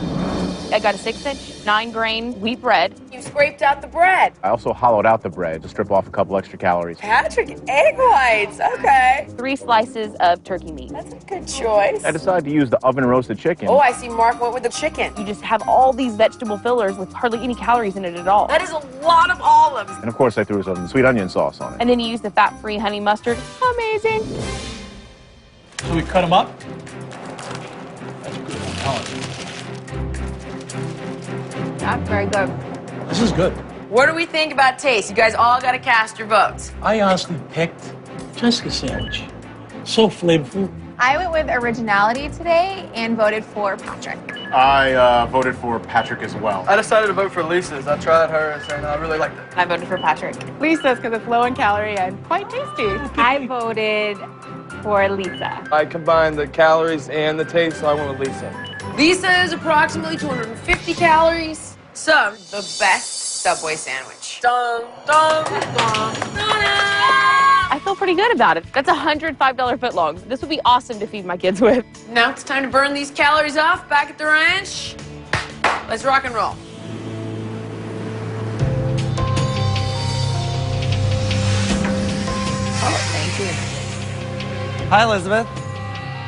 I got a 6-inch, 9-grain wheat bread. You scraped out the bread. I also hollowed out the bread to strip off a couple extra calories. Patrick, egg whites, okay. 3 slices of turkey meat. That's a good choice. I decided to use the oven roasted chicken. Oh, I see Mark went with the chicken. You just have all these vegetable fillers with hardly any calories in it at all. That is a lot of olives. And of course, I threw some sweet onion sauce on it. And then you use the fat-free honey mustard. Amazing. So we cut them up. That's good. I'm telling you. That's very good. This is good. What do we think about taste? You guys all got to cast your votes. I honestly picked Jessica's sandwich. So flavorful. I went with originality today and voted for Patrick. I voted for Patrick as well. I decided to vote for Lisa's. I tried hers and I really liked it. I voted for Patrick. Lisa's because it's low in calorie and quite tasty. I voted for Lisa. I combined the calories and the taste, so I went with Lisa. Lisa is approximately 250 calories. So, the best Subway sandwich. Dun, dun, dun, dun, dun. I feel pretty good about it. That's $105 footlongs. This would be awesome to feed my kids with. Now it's time to burn these calories off back at the ranch. Let's rock and roll. Oh, thank you. Hi, Elizabeth.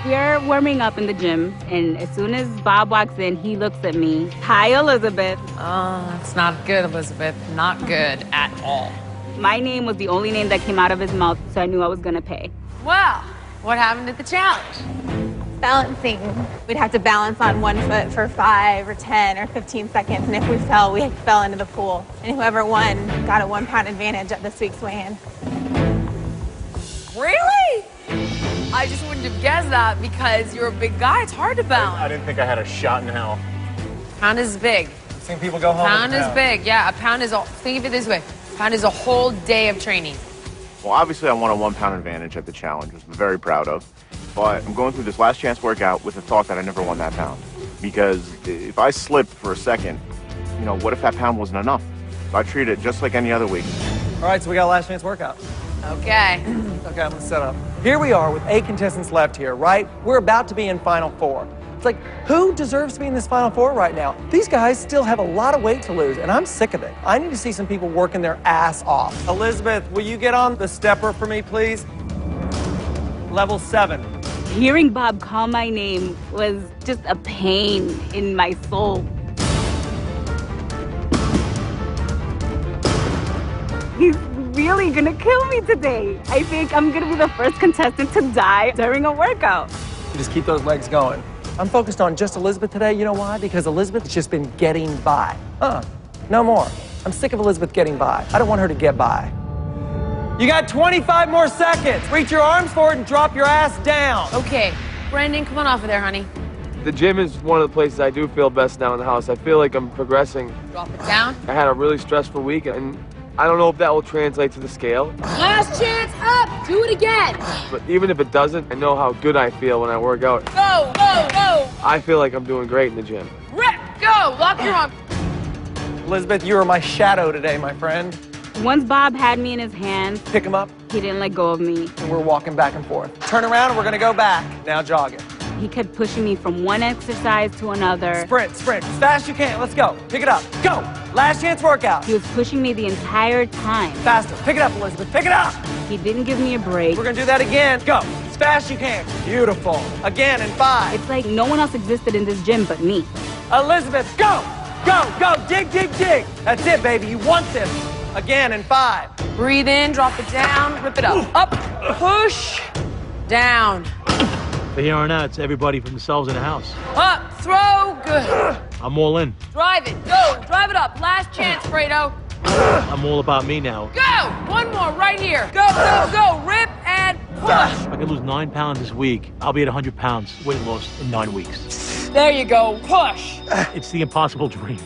We're warming up in the gym, and as soon as Bob walks in, he looks at me. Hi, Elizabeth. Oh, that's not good, Elizabeth. Not good at all. My name was the only name that came out of his mouth, so I knew I was gonna pay. Well, what happened at the challenge? Balancing. We'd have to balance on one foot for 5 or 10 or 15 seconds, and if we fell, we fell into the pool. And whoever won got a 1-pound advantage at this week's weigh-in. Really? I just wouldn't have guessed that because you're a big guy. It's hard to balance. I didn't think I had a shot in hell. Pound is big. Seen people go home. Pound is big. Yeah, a pound is, think of it this way. A pound is a whole day of training. Well, obviously I won a 1-pound advantage at the challenge, which I'm very proud of. But I'm going through this last chance workout with the thought that I never won that pound. Because if I slipped for a second, you know, what if that pound wasn't enough? I treat it just like any other week. All right, so we got a last chance workout. Okay. Okay, let's set up. Here we are with 8 contestants left here, right? We're about to be in Final 4. It's like, who deserves to be in this Final 4 right now? These guys still have a lot of weight to lose, and I'm sick of it. I need to see some people working their ass off. Elizabeth, will you get on the stepper for me, please? Level 7. Hearing Bob call my name was just a pain in my soul. He's really gonna kill me today. I think I'm gonna be the first contestant to die during a workout. You just keep those legs going. I'm focused on just Elizabeth today. You know why? Because Elizabeth has just been getting by. No more. I'm sick of Elizabeth getting by. I don't want her to get by. You got 25 more seconds. Reach your arms forward and drop your ass down. Okay. Brendan, come on off of there, honey. The gym is one of the places I do feel best now in the house. I feel like I'm progressing. Drop it down. I had a really stressful week, and I don't know if that will translate to the scale. Last chance up. Do it again. But even if it doesn't, I know how good I feel when I work out. Go, go, go. I feel like I'm doing great in the gym. Rip, go. Lock your arm. Elizabeth, you are my shadow today, my friend. Once Bob had me in his hands, pick him up. He didn't let go of me. And we're walking back and forth. Turn around, we're gonna go back. Now jog it. He kept pushing me from one exercise to another. Sprint, sprint, as fast as you can. Let's go. Pick it up. Go. Last chance workout. He was pushing me the entire time. Faster. Pick it up, Elizabeth. Pick it up. He didn't give me a break. We're gonna do that again. Go. As fast as you can. Beautiful. Again in 5. It's like no one else existed in this gym but me. Elizabeth, go. Go, go, dig, dig, dig. That's it, baby. You want this. Again in 5. Breathe in, drop it down, rip it up. Up, push, down. From here on out, it's everybody for themselves in the house. Up, throw, good. I'm all in. Drive it, go, drive it up. Last chance, Fredo. I'm all about me now. Go, one more right here. Go, go, go, rip and push. If I can lose 9 pounds this week, I'll be at 100 pounds weight loss in 9 weeks. There you go, push. It's the impossible dream.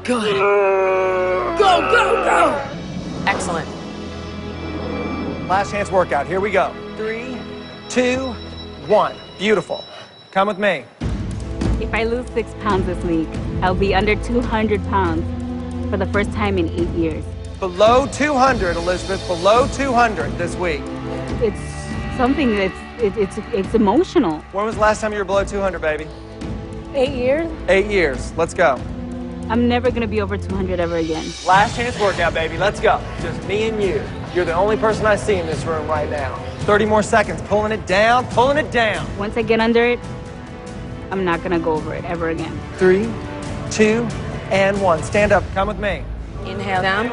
Good. Go, go, go. Excellent. Last chance workout. Here we go. 3, 2, 1. Beautiful. Come with me. If I lose 6 pounds this week, I'll be under 200 pounds for the first time in 8 years. Below 200, Elizabeth. Below 200 this week. It's something that's, it's emotional. When was the last time you were below 200, baby? 8 years? 8 years. Let's go. I'm never gonna be over 200 ever again. Last chance workout, baby. Let's go. Just me and you. You're the only person I see in this room right now. 30 more seconds. Pulling it down, pulling it down. Once I get under it, I'm not gonna go over it ever again. 3, 2, and 1. Stand up. Come with me. Inhale down.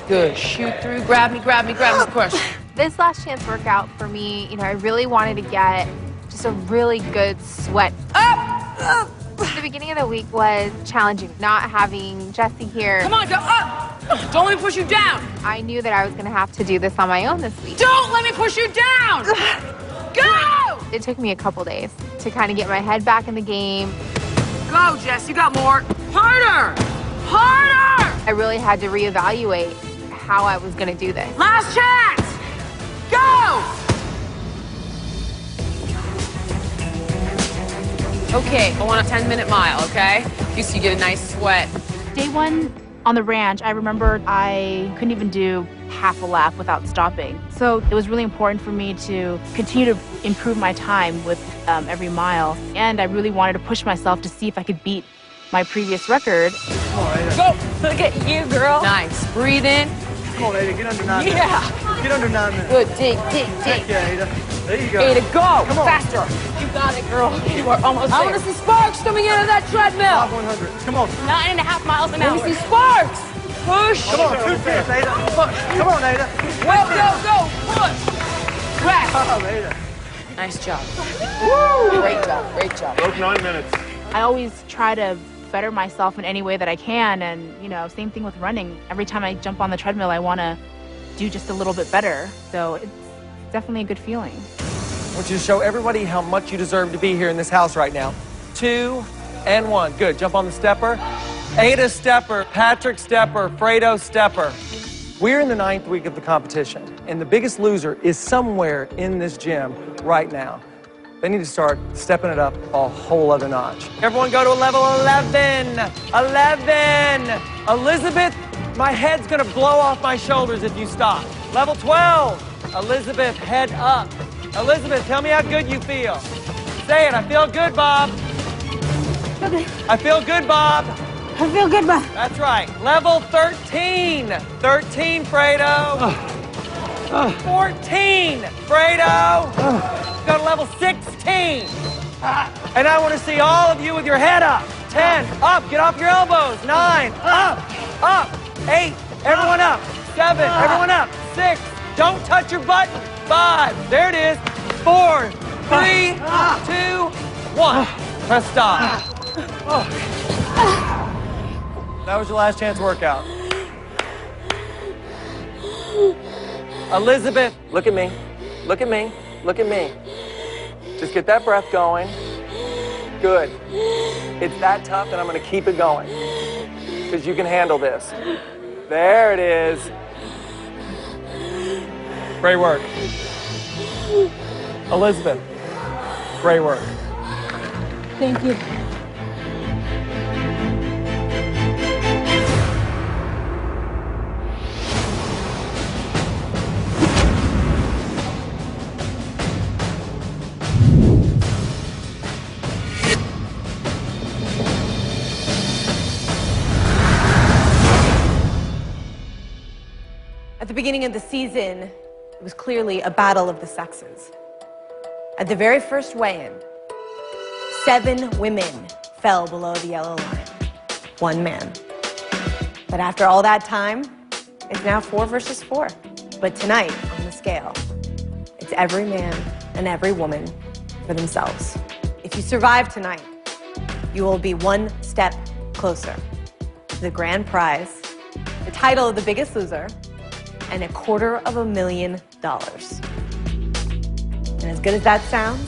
Good. Shoot through. Grab me, grab me, grab me. Push. This last chance workout for me, I really wanted to get just a really good sweat. Up! The beginning of the week was challenging, not having Jesse here. Come on, go up! Don't let me push you down! I knew that I was gonna have to do this on my own this week. Don't let me push you down! Go! It took me a couple days to kind of get my head back in the game. Go, Jess, you got more. Harder! Harder! I really had to reevaluate how I was gonna do this. Last chance! Go! Okay, I want a 10-minute mile, okay? So you get a nice sweat. Day 1 on the ranch, I remember I couldn't even do half a lap without stopping. So it was really important for me to continue to improve my time with every mile. And I really wanted to push myself to see if I could beat my previous record. Go! Look at you, girl. Nice. Breathe in. Come on, Ada. Get under 9 minutes. Yeah. Get under 9 minutes. Good. Dig, dig, dig. Yeah, Ada. There you go. Ada, go! Come on. Faster! You got it, girl. You are almost there. I want to see sparks coming out of that treadmill. 100. Come on. 9.5 miles an hour. Let me see sparks. Push. Come on, 2 tenths, Ada. Push. Come on, Ada. Go, go, go. Push. Rest. Oh, Ada. Nice job. Woo! Great job. Great job. Broke 9 minutes. I always try to better myself in any way that I can. And, same thing with running. Every time I jump on the treadmill, I want to do just a little bit better. So it's definitely a good feeling. I want you to show everybody how much you deserve to be here in this house right now. 2 and 1. Good. Jump on the stepper. Ada stepper, Patrick stepper, Fredo stepper. We're in the 9th week of the competition, and the biggest loser is somewhere in this gym right now. They need to start stepping it up a whole other notch. Everyone go to level 11. 11. Elizabeth, my head's gonna blow off my shoulders if you stop. Level 12. Elizabeth, head up. Elizabeth, tell me how good you feel. Say it, I feel good, Bob. Okay. I feel good, Bob. I feel good, Bob. That's right. Level 13. 13, Fredo. 14, Fredo. Go to level 16. And I want to see all of you with your head up. 10, up, get off your elbows. 9, up. 8, everyone up. 7, everyone up. 6, don't touch your button. 5, there it is. 4, 3, 2, 1. Press stop. That was your last chance workout. Elizabeth, look at me. Look at me. Look at me. Just get that breath going. Good. It's that tough, and I'm going to keep it going. Because you can handle this. There it is. Great work. Elizabeth, great work. Thank you. At the beginning of the season, it was clearly a battle of the sexes. At the very first weigh-in, 7 women fell below the yellow line. One man. But after all that time, it's now 4 versus 4. But tonight, on the scale, it's every man and every woman for themselves. If you survive tonight, you will be one step closer to the grand prize, the title of the Biggest Loser, and $250,000. And as good as that sounds,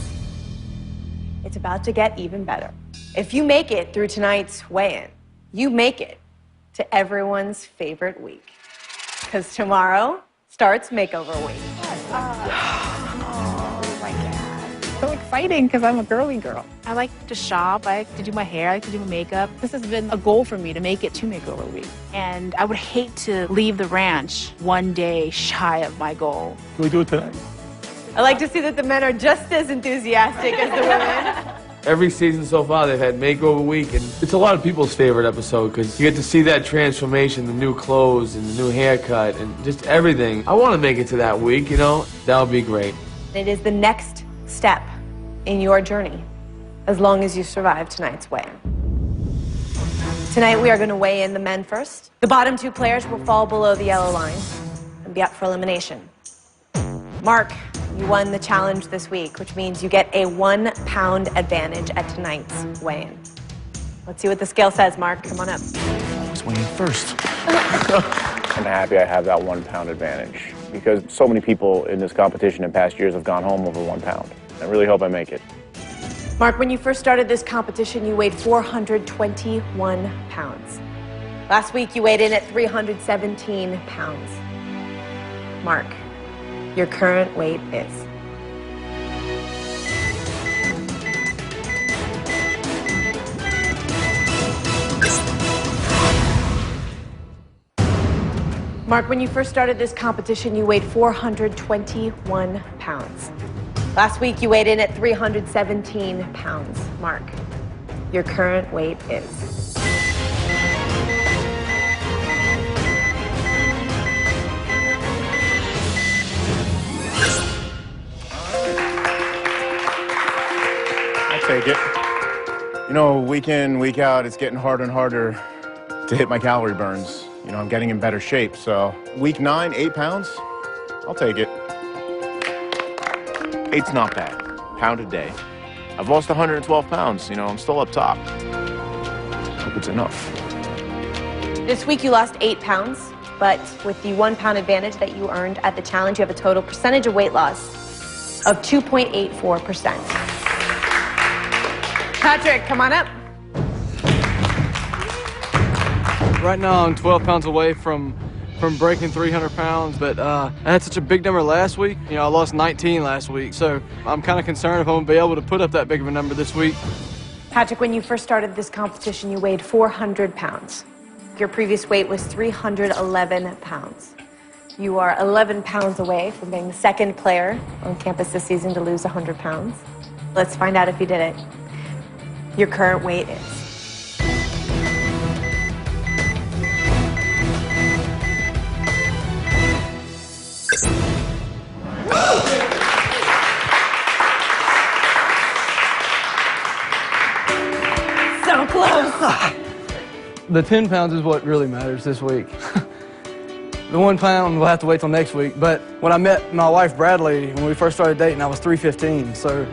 it's about to get even better. If you make it through tonight's weigh-in, you make it to everyone's favorite week. Because tomorrow starts makeover week. Oh my God. So exciting because I'm a girly girl. I like to shop, I like to do my hair, I like to do my makeup. This has been a goal for me to make it to makeover week. And I would hate to leave the ranch one day shy of my goal. Can we do it tonight? I like to see that the men are just as enthusiastic as the women. Every season so far, they've had Makeover Week, and it's a lot of people's favorite episode because you get to see that transformation, the new clothes and the new haircut and just everything. I want to make it to that week, you know? That would be great. It is the next step in your journey, as long as you survive tonight's weigh-in. Tonight, we are going to weigh in the men first. The bottom 2 players will fall below the yellow line and be up for elimination. Mark, you won the challenge this week, which means you get a 1 pound advantage at tonight's weigh-in. Let's see what the scale says, Mark. Come on up. I was weighing first. I'm happy I have that 1 pound advantage because so many people in this competition in past years have gone home over 1 pound. I really hope I make it. Mark, when you first started this competition, you weighed 421 pounds. Last week, you weighed in at 317 pounds. Mark, your current weight is? Mark, when you first started this competition, you weighed 421 pounds. Last week, you weighed in at 317 pounds. Mark, your current weight is? Take it. You know, week in, week out, it's getting harder and harder to hit my calorie burns. You know, I'm getting in better shape, so week 9, 8 pounds, I'll take it. 8's not bad. Pound a day. I've lost 112 pounds, you know, I'm still up top. Hope it's enough. This week you lost 8 pounds, but with the 1 pound advantage that you earned at the challenge, you have a total percentage of weight loss of 2.84%. Patrick, come on up. Right now, I'm 12 pounds away from breaking 300 pounds, but I had such a big number last week. You know, I lost 19 last week, so I'm kind of concerned if I'm going to be able to put up that big of a number this week. Patrick, when you first started this competition, you weighed 400 pounds. Your previous weight was 311 pounds. You are 11 pounds away from being the second player on campus this season to lose 100 pounds. Let's find out if you did it. Your current weight is? So close. The 10 pounds is what really matters this week. The 1 pound we'll have to wait till next week, but when I met my wife Bradley, when we first started dating, I was 315, so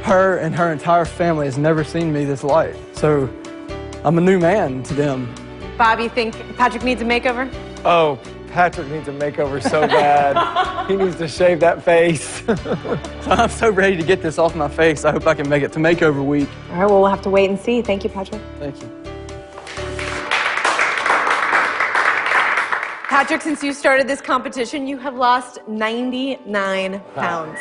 her and her entire family has never seen me this light. So I'm a new man to them. Bob, you think Patrick needs a makeover? Oh, Patrick needs a makeover so bad. He needs to shave that face. So I'm so ready to get this off my face. I hope I can make it to makeover week. All right, well, we'll have to wait and see. Thank you, Patrick. Thank you. Patrick, since you started this competition, you have lost 99 pounds.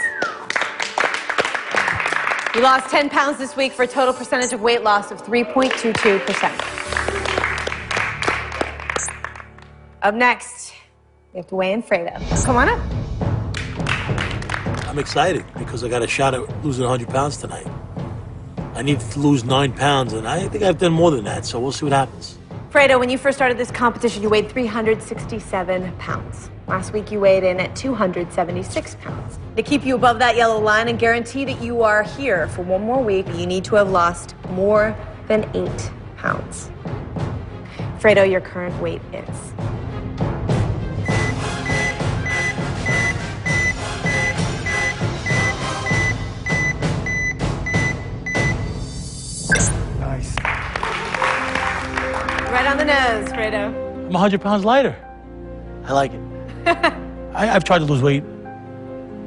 You lost 10 pounds this week for a total percentage of weight loss of 3.22%. Up next, we have to weigh in Fredo. Come on up. I'm excited because I got a shot at losing 100 pounds tonight. I need to lose 9 pounds, and I think I've done more than that, so we'll see what happens. Fredo, when you first started this competition, you weighed 367 pounds. Last week, you weighed in at 276 pounds. To keep you above that yellow line and guarantee that you are here for one more week, you need to have lost more than 8 pounds. Fredo, your current weight is. Nice. Right on the nose, Fredo. I'm 100 pounds lighter. I like it. I've tried to lose weight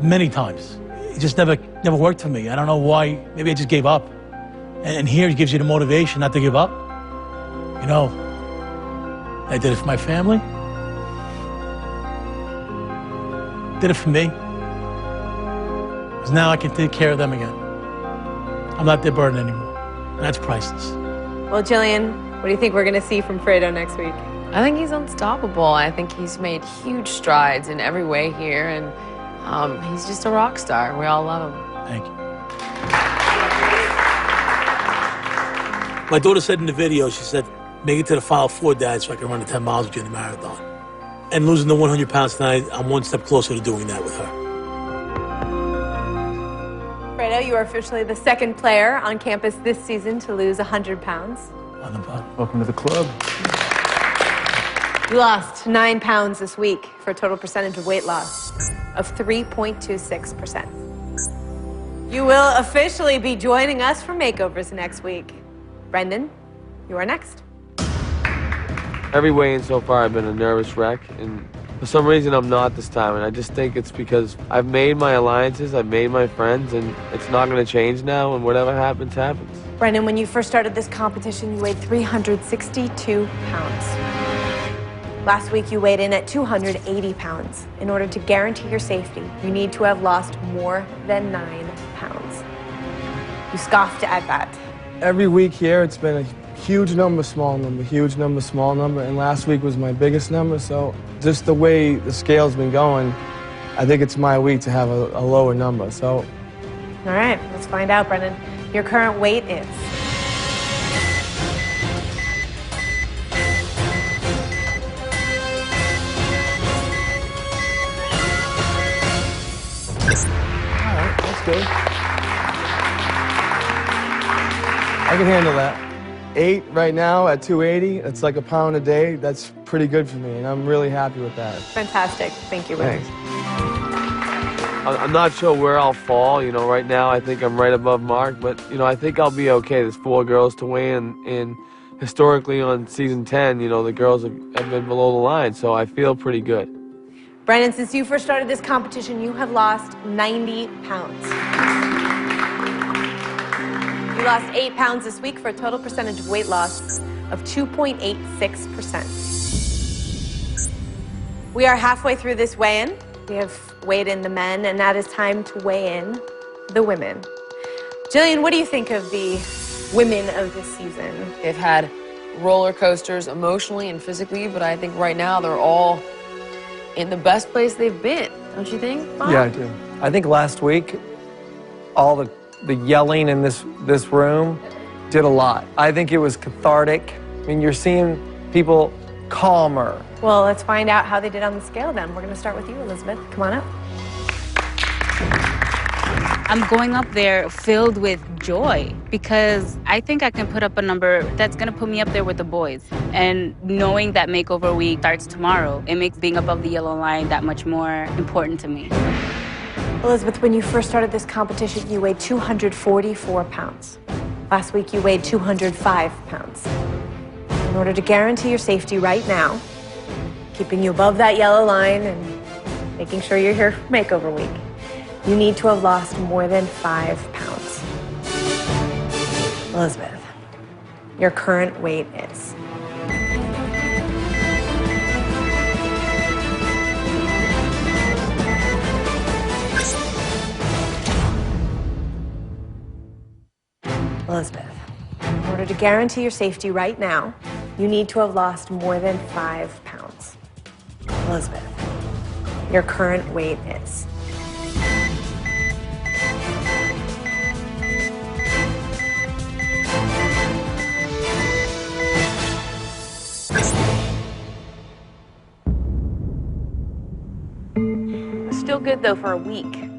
many times. It just never worked for me. I don't know why. Maybe I just gave up. And here it gives you the motivation not to give up. You know, I did it for my family. Did it for me. Because now I can take care of them again. I'm not their burden anymore. And that's priceless. Well, Jillian, what do you think we're going to see from Fredo next week? I think he's unstoppable. I think he's made huge strides in every way here, and he's just a rock star. We all love him. Thank you. My daughter said in the video, she said, make it to the final 4, Dad, so I can run the 10 miles with you in the marathon. And losing the 100 pounds tonight, I'm one step closer to doing that with her. Fredo, you are officially the 2nd player on campus this season to lose 100 pounds. Welcome to the club. You lost 9 pounds this week for a total percentage of weight loss of 3.26%. You will officially be joining us for makeovers next week. Brendan, you are next. Every weigh-in so far, I've been a nervous wreck, and for some reason I'm not this time, and I just think it's because I've made my alliances, I've made my friends, and it's not going to change now, and whatever happens, happens. Brendan, when you first started this competition, you weighed 362 pounds. Last week, you weighed in at 280 pounds. In order to guarantee your safety, you need to have lost more than 9 pounds. You scoffed at that. Every week here, it's been a huge number, small number, huge number, small number, and last week was my biggest number, so just the way the scale's been going, I think it's my week to have a lower number, so. All right, let's find out, Brendan. Your current weight is. That's good. I can handle that. 8 right now at 280, that's like a pound a day. That's pretty good for me, and I'm really happy with that. Fantastic. Thank you, Brendan. I'm not sure where I'll fall. You know, right now I think I'm right above mark, but, you know, I think I'll be okay. There's 4 girls to weigh in, and historically on season 10, you know, the girls have been below the line, so I feel pretty good. Brendan, since you first started this competition, you have lost 90 pounds. You lost 8 pounds this week for a total percentage of weight loss of 2.86%. We are halfway through this weigh-in. We have weighed in the men, and now it is time to weigh in the women. Jillian, what do you think of the women of this season? They've had roller coasters emotionally and physically, but I think right now they're all in the best place they've been, don't you think, Bob? Yeah, I do. I think last week, all the yelling in this room did a lot. I think it was cathartic. I mean, you're seeing people calmer. Well, let's find out how they did on the scale then. We're going to start with you, Elizabeth. Come on up. I'm going up there filled with joy because I think I can put up a number that's going to put me up there with the boys. And knowing that makeover week starts tomorrow, it makes being above the yellow line that much more important to me. Elizabeth, when you first started this competition, you weighed 244 pounds. Last week, you weighed 205 pounds. In order to guarantee your safety right now, keeping you above that yellow line and making sure you're here for makeover week, you need to have lost more than 5 pounds. Elizabeth, your current weight is. Elizabeth, in order to guarantee your safety right now, you need to have lost more than 5 pounds. Elizabeth, your current weight is. Still good though for a week.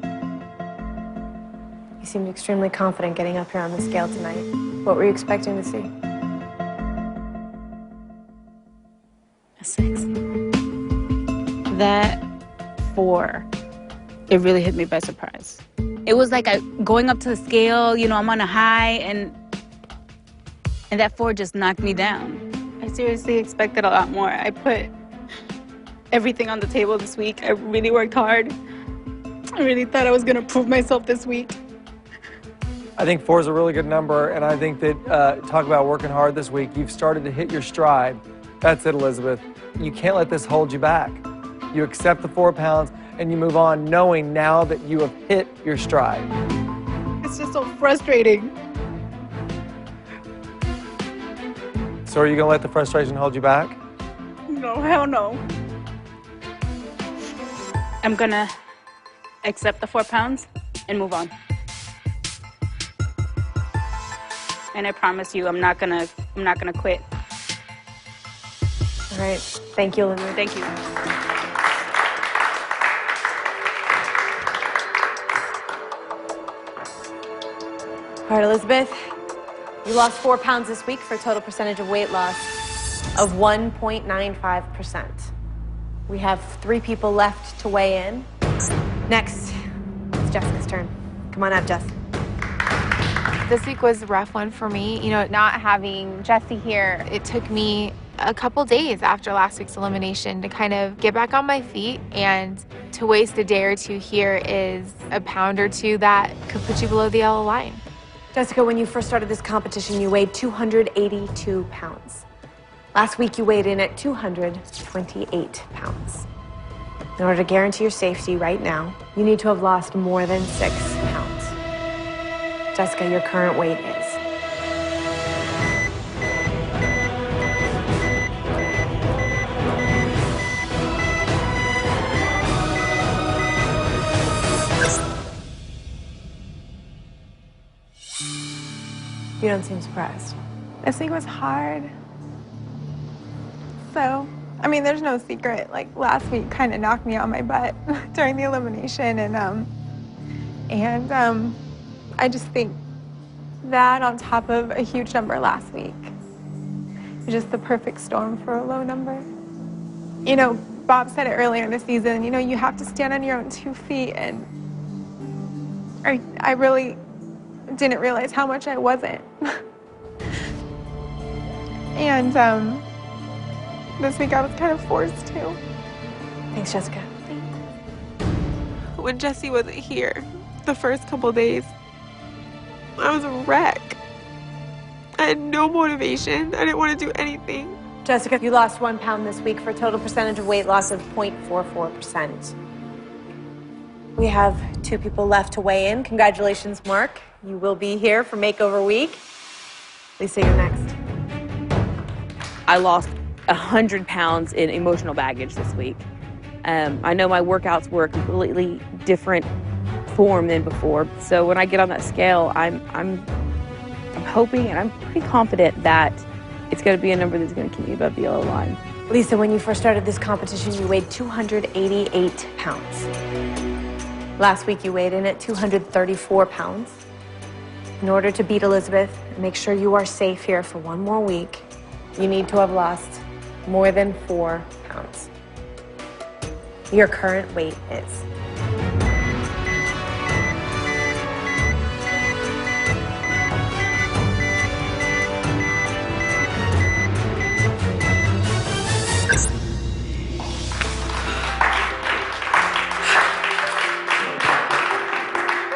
You seemed extremely confident getting up here on the scale tonight. What were you expecting to see? A 6. That 4, it really hit me by surprise. It was like going up to the scale, you know, I'm on a high, and that 4 just knocked me down. I seriously expected a lot more. I put everything on the table this week. I really worked hard. I really thought I was gonna prove myself this week. I think 4 is a really good number, and I think that, talk about working hard this week, you've started to hit your stride. That's it, Elizabeth. You can't let this hold you back. You accept the 4 pounds, and you move on knowing now that you have hit your stride. It's just so frustrating. So are you gonna let the frustration hold you back? No, hell no. I'm gonna accept the 4 pounds and move on. And I promise you, I'm not gonna quit. All right. Thank you, Elizabeth. Thank you. All right, Elizabeth, you lost 4 pounds this week for a total percentage of weight loss of 1.95%. We have 3 people left to weigh in. Next, it's Jessica's turn. Come on up, Jess. This week was a rough one for me. You know, not having Jessie here, it took me a couple days after last week's elimination to kind of get back on my feet, and to waste a day or two here is a pound or two that could put you below the yellow line. Jessica, when you first started this competition, you weighed 282 pounds. Last week, you weighed in at 228 pounds. In order to guarantee your safety right now, you need to have lost more than 6 pounds. Jessica, your current weight is? You don't seem surprised. This week was hard. So, I mean, there's no secret. Like, last week kind of knocked me on my butt during the elimination, and I just think that on top of a huge number last week is just the perfect storm for a low number. You know, Bob said it earlier in the season, you know, you have to stand on your own 2 feet, and I really didn't realize how much I wasn't. And this week I was kind of forced to. Thanks, Jessica. When Jessie wasn't here, the first couple days, I was a wreck. I had no motivation. I didn't want to do anything. Jessica, you lost 1 pound this week for a total percentage of weight loss of 0.44%. We have 2 people left to weigh in. Congratulations, Mark. You will be here for Makeover Week. Lisa, you're next. I lost 100 pounds in emotional baggage this week. I know my workouts were a completely different form than before. So when I get on that scale, I'm hoping and I'm pretty confident that it's going to be a number that's going to keep me above the yellow line. Lisa, when you first started this competition, you weighed 288 pounds. Last week, you weighed in at 234 pounds. In order to beat Elizabeth and make sure you are safe here for 1 more week, you need to have lost more than 4 pounds. Your current weight is?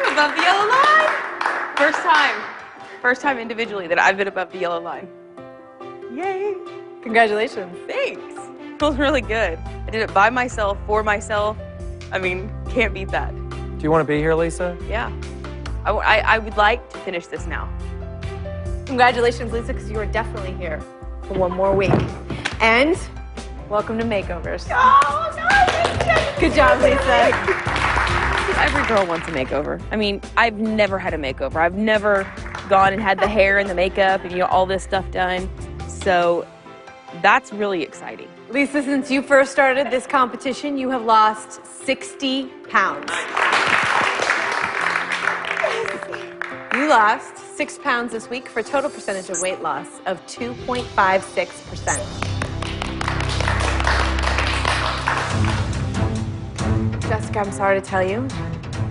Above the yellow line. First time individually that I've been above the yellow line. Yay. Congratulations. Thanks. Feels really good. I did it by myself, for myself. I mean, can't beat that. Do you want to be here, Lisa? Yeah. I would like to finish this now. Congratulations, Lisa, because you are definitely here for 1 more week. And welcome to Makeovers. Oh, no, good job, Lisa. Every girl wants a makeover. I mean, I've never had a makeover. I've never gone and had the hair and the makeup and, you know, all this stuff done. So that's really exciting. Lisa, since you first started this competition, you have lost 60 pounds. You lost 6 pounds this week for a total percentage of weight loss of 2.56%. Jessica, I'm sorry to tell you,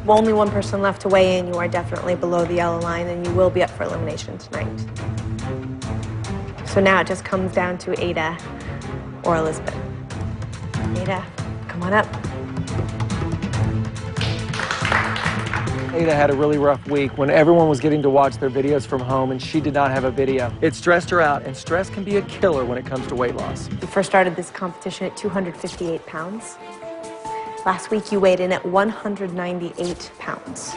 only one person left to weigh in. You are definitely below the yellow line, and you will be up for elimination tonight. So now it just comes down to Ada or Elizabeth. Ada, come on up. Ada had a really rough week when everyone was getting to watch their videos from home and she did not have a video. It stressed her out, and stress can be a killer when it comes to weight loss. You first started this competition at 258 pounds. Last week, you weighed in at 198 pounds.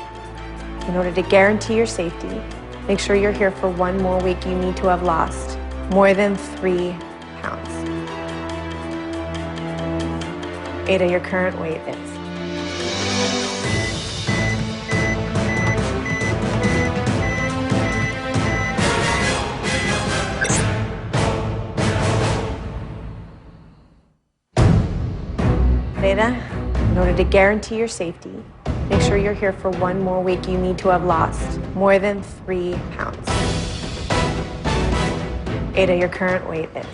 In order to guarantee your safety, make sure you're here for one more week. You need to have lost more than 3 pounds. Ada, your current weight is? Ada, in order to guarantee your safety, make sure you're here for one more week. You need to have lost more than 3 pounds. Ada, your current weight is?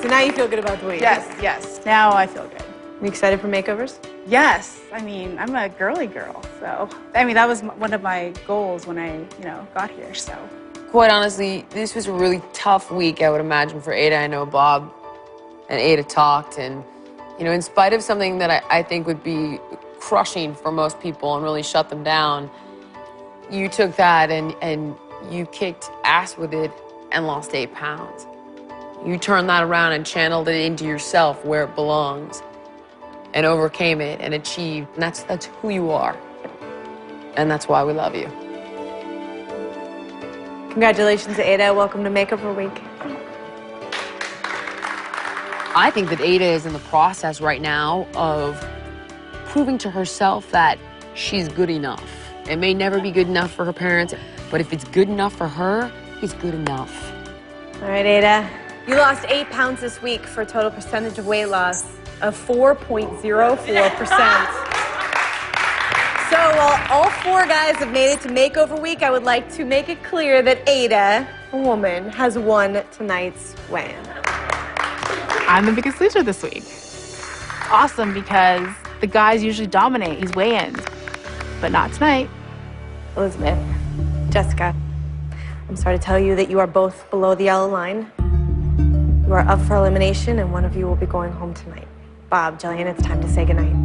So now you feel good about the weight? Yes, yes. Now I feel good. You excited for makeovers? Yes. I mean, I'm a girly girl, so I mean that was one of my goals when I, got here. So. Quite honestly, this was a really tough week, I would imagine, for Ada. I know Bob and Ada talked, and in spite of something that I think would be crushing for most people and really shut them down, you took that and you kicked ass with it and lost 8 pounds. You turned that around and channeled it into yourself where it belongs and overcame it and achieved. And that's who you are. And that's why we love you. Congratulations, Ada. Welcome to Makeover Week. I think that Ada is in the process right now of proving to herself that she's good enough. It may never be good enough for her parents, but if it's good enough for her, it's good enough. All right, Ada. You lost 8 pounds this week for a total percentage of weight loss of 4.04%. So while all 4 guys have made it to Makeover Week, I would like to make it clear that Ada, a woman, has won tonight's weigh-in. I'm the biggest loser this week. Awesome, because the guys usually dominate these weigh-ins, but not tonight. Elizabeth, Jessica, I'm sorry to tell you that you are both below the yellow line. You are up for elimination, and one of you will be going home tonight. Bob, Jillian, it's time to say goodnight.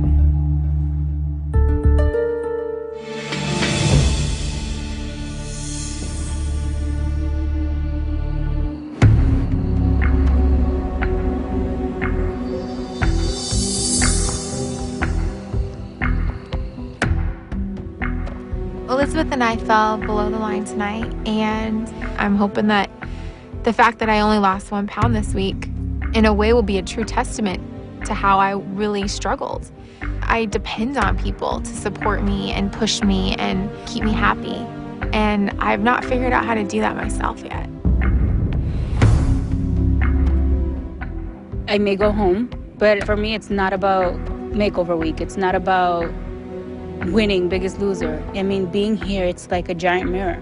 Elizabeth and I fell below the line tonight, and I'm hoping that the fact that I only lost 1 pound this week, in a way, will be a true testament to how I really struggled. I depend on people to support me and push me and keep me happy, and I've not figured out how to do that myself yet. I may go home, but for me, it's not about Makeover Week. It's not about winning Biggest Loser. I mean, being here, it's like a giant mirror.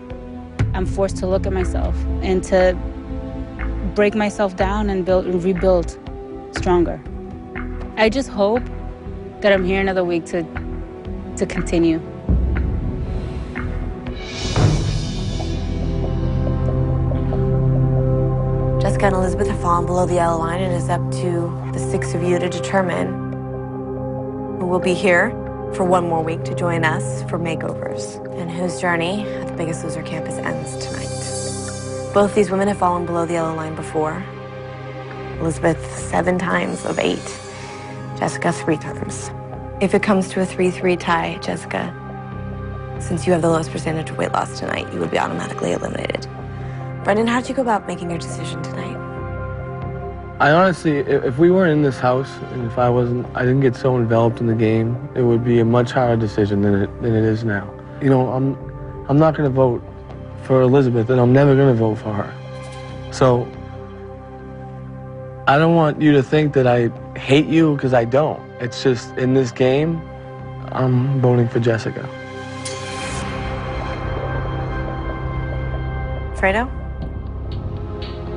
I'm forced to look at myself and to break myself down and rebuild stronger. I just hope that I'm here another week to continue. Jessica and Elizabeth have fallen below the yellow line, and it's up to the 6 of you to determine who will be here for one more week to join us for makeovers, and whose journey at the Biggest Loser campus ends tonight. Both these women have fallen below the yellow line before. Elizabeth 7 times of 8. Jessica 3 times. If it comes to a 3-3 tie, Jessica, since you have the lowest percentage of weight loss tonight, you would be automatically eliminated. Brendan, how did you go about making your decision tonight? I honestly, if we weren't in this house and if I didn't get so enveloped in the game, it would be a much harder decision than it is now. I'm not going to vote for Elizabeth, and I'm never going to vote for her. So I don't want you to think that I hate you, because I don't. It's just, in this game, I'm voting for Jessica. Fredo?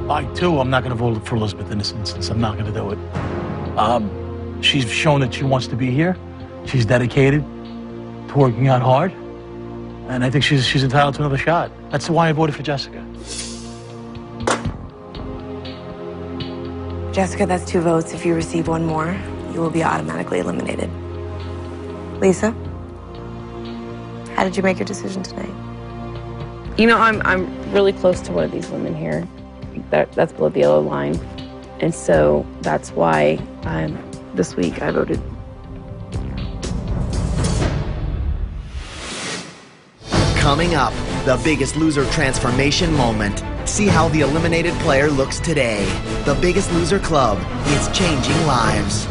I, too, I'm not going to vote for Elizabeth in this instance. I'm not going to do it. She's shown that she wants to be here. She's dedicated to working out hard. And I think she's entitled to another shot. That's why I voted for Jessica. Jessica, that's 2 votes. If you receive 1 more, you will be automatically eliminated. Lisa? How did you make your decision tonight? You know, I'm really close to one of these women here. That's below the yellow line. And so that's why this week I voted. Coming up, the Biggest Loser transformation moment. See how the eliminated player looks today. The Biggest Loser Club is changing lives.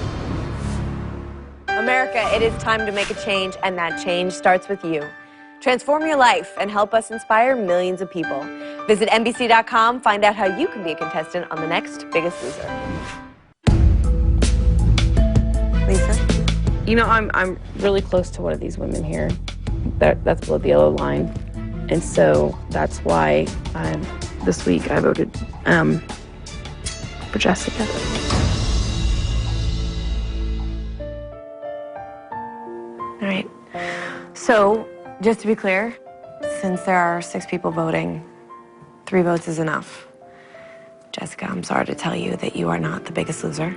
America, it is time to make a change, and that change starts with you. Transform your life and help us inspire millions of people. Visit NBC.com, find out how you can be a contestant on the next Biggest Loser. Lisa? You know, I'm really close to one of these women here. That's below the yellow line. And so that's why this week I voted for Jessica. All right. So, just to be clear, since there are 6 people voting, 3 votes is enough. Jessica, I'm sorry to tell you that you are not the Biggest Loser.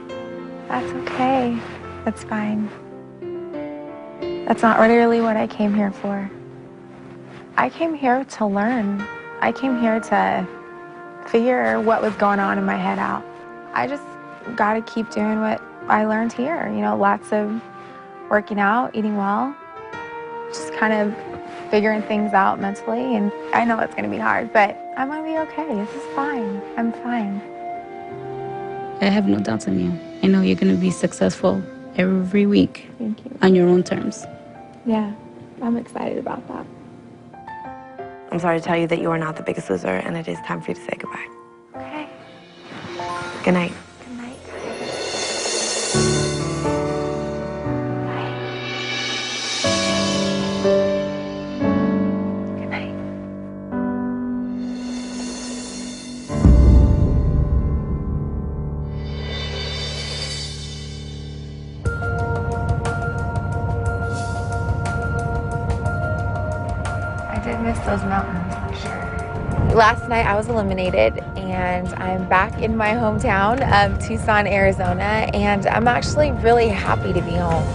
That's okay. That's fine. That's not really what I came here for. I came here to learn. I came here to figure what was going on in my head out. I just got to keep doing what I learned here. You know, lots of working out, eating well, just kind of figuring things out mentally. And I know it's going to be hard, but I'm going to be okay. This is fine. I'm fine. I have no doubts in you. I know you're going to be successful every week. Thank you. On your own terms. Yeah, I'm excited about that. I'm sorry to tell you that you are not the Biggest Loser, and it is time for you to say goodbye. Okay. Good night. Good night. Good night. I did miss those mountains for sure. Last night I was eliminated and I'm back in my hometown of Tucson, Arizona, and I'm actually really happy to be home.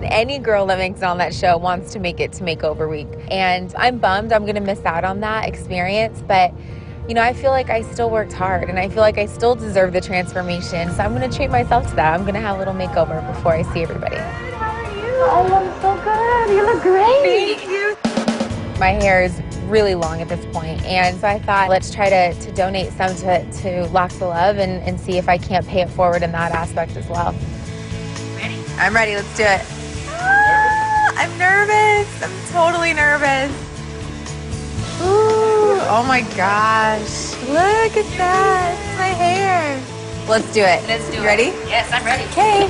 Any girl that makes it on that show wants to make it to Makeover Week, and I'm bummed I'm gonna miss out on that experience, but you know, I feel like I still worked hard and I feel like I still deserve the transformation, so I'm gonna treat myself to that. I'm gonna have a little makeover before I see everybody. How are you? Oh, I'm so good. You look great. Thank you. My hair is really long at this point, and so I thought, let's try to donate some to Locks of Love and see if I can't pay it forward in that aspect as well. Ready? I'm ready. Let's do it. I'm nervous. I'm totally nervous. Ooh, oh my gosh. Look at that. It's my hair. Let's do it. Let's do it. You ready? Yes, I'm ready. Okay.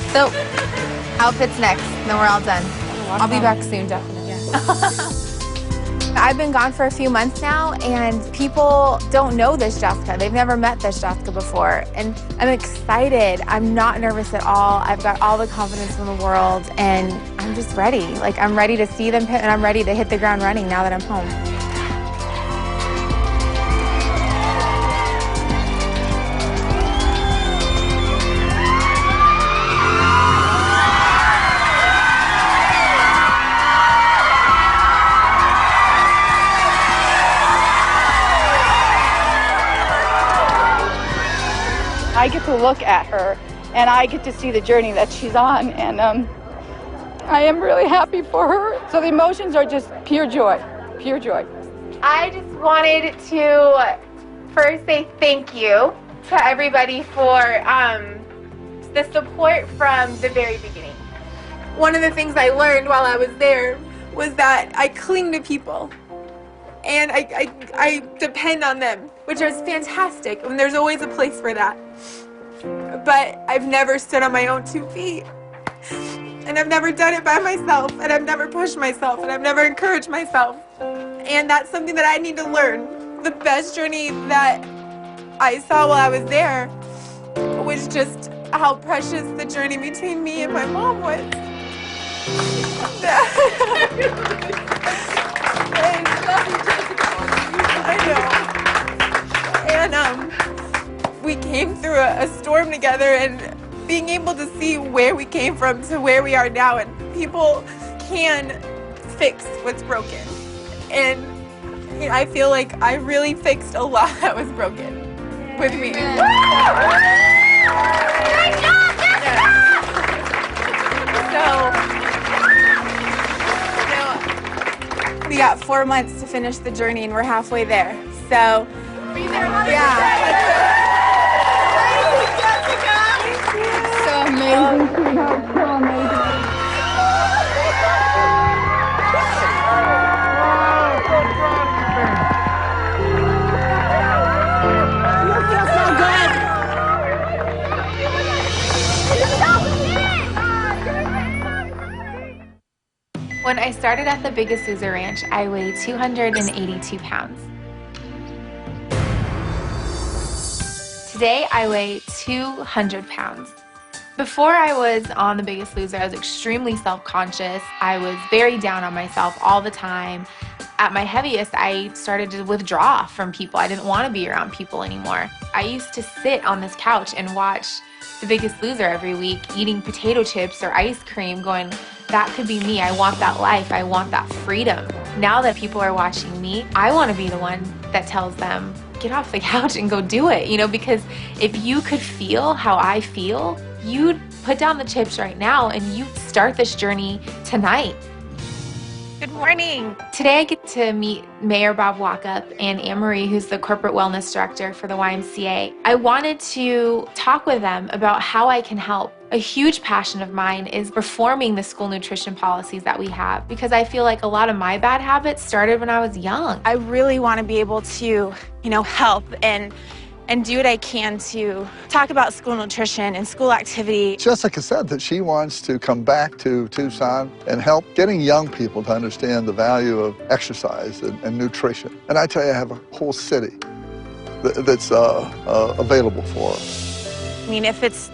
So, outfits next, then we're all done. I'll be back soon, definitely. I've been gone for a few months now, and people don't know this Jessica. They've never met this Jessica before, and I'm excited. I'm not nervous at all. I've got all the confidence in the world, and I'm just ready. Like, I'm ready to see them, and I'm ready to hit the ground running now that I'm home. I get to look at her and I get to see the journey that she's on, and I am really happy for her. So the emotions are just pure joy, pure joy. I just wanted to first say thank you to everybody for the support from the very beginning. One of the things I learned while I was there was that I cling to people and I depend on them, which is fantastic, and there's always a place for that. But I've never stood on my own 2 feet, and I've never done it by myself, and I've never pushed myself, and I've never encouraged myself. And that's something that I need to learn. The best journey that I saw while I was there was just how precious the journey between me and my mom was. And we came through a storm together, and being able to see where we came from to where we are now, and people can fix what's broken. And I feel like I really fixed a lot that was broken with me. So, we got 4 months to finish the journey, and we're halfway there. So, So amazing, sweetheart. So amazing. When I started at the Biggest Loser Ranch, I weighed 282 pounds. Today, I weigh 200 pounds. Before I was on The Biggest Loser, I was extremely self-conscious. I was very down on myself all the time. At my heaviest, I started to withdraw from people. I didn't want to be around people anymore. I used to sit on this couch and watch The Biggest Loser every week, eating potato chips or ice cream, going, that could be me. I want that life. I want that freedom. Now that people are watching me, I want to be the one that tells them, get off the couch and go do it, because if you could feel how I feel, you'd put down the chips right now and you'd start this journey tonight. Good morning. Today I get to meet Mayor Bob Walkup and Anne-Marie, who's the corporate wellness director for the YMCA. I wanted to talk with them about how I can help. A huge passion of mine is reforming the school nutrition policies that we have, because I feel like a lot of my bad habits started when I was young. I really want to be able to, help and do what I can to talk about school nutrition and school activity. Jessica said that she wants to come back to Tucson and help getting young people to understand the value of exercise and nutrition. And I tell you, I have a whole city that's available for them. If it's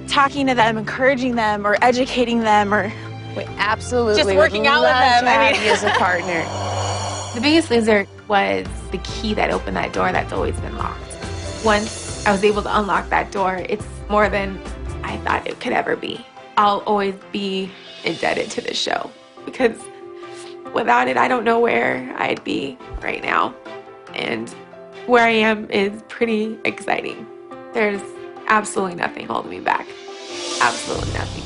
talking to them, encouraging them, or educating them, or absolutely just working out with them. As a partner. The Biggest Loser was the key that opened that door that's always been locked. Once I was able to unlock that door, it's more than I thought it could ever be. I'll always be indebted to this show, because without it, I don't know where I'd be right now. And where I am is pretty exciting. There's absolutely nothing holding me back. Absolutely nothing.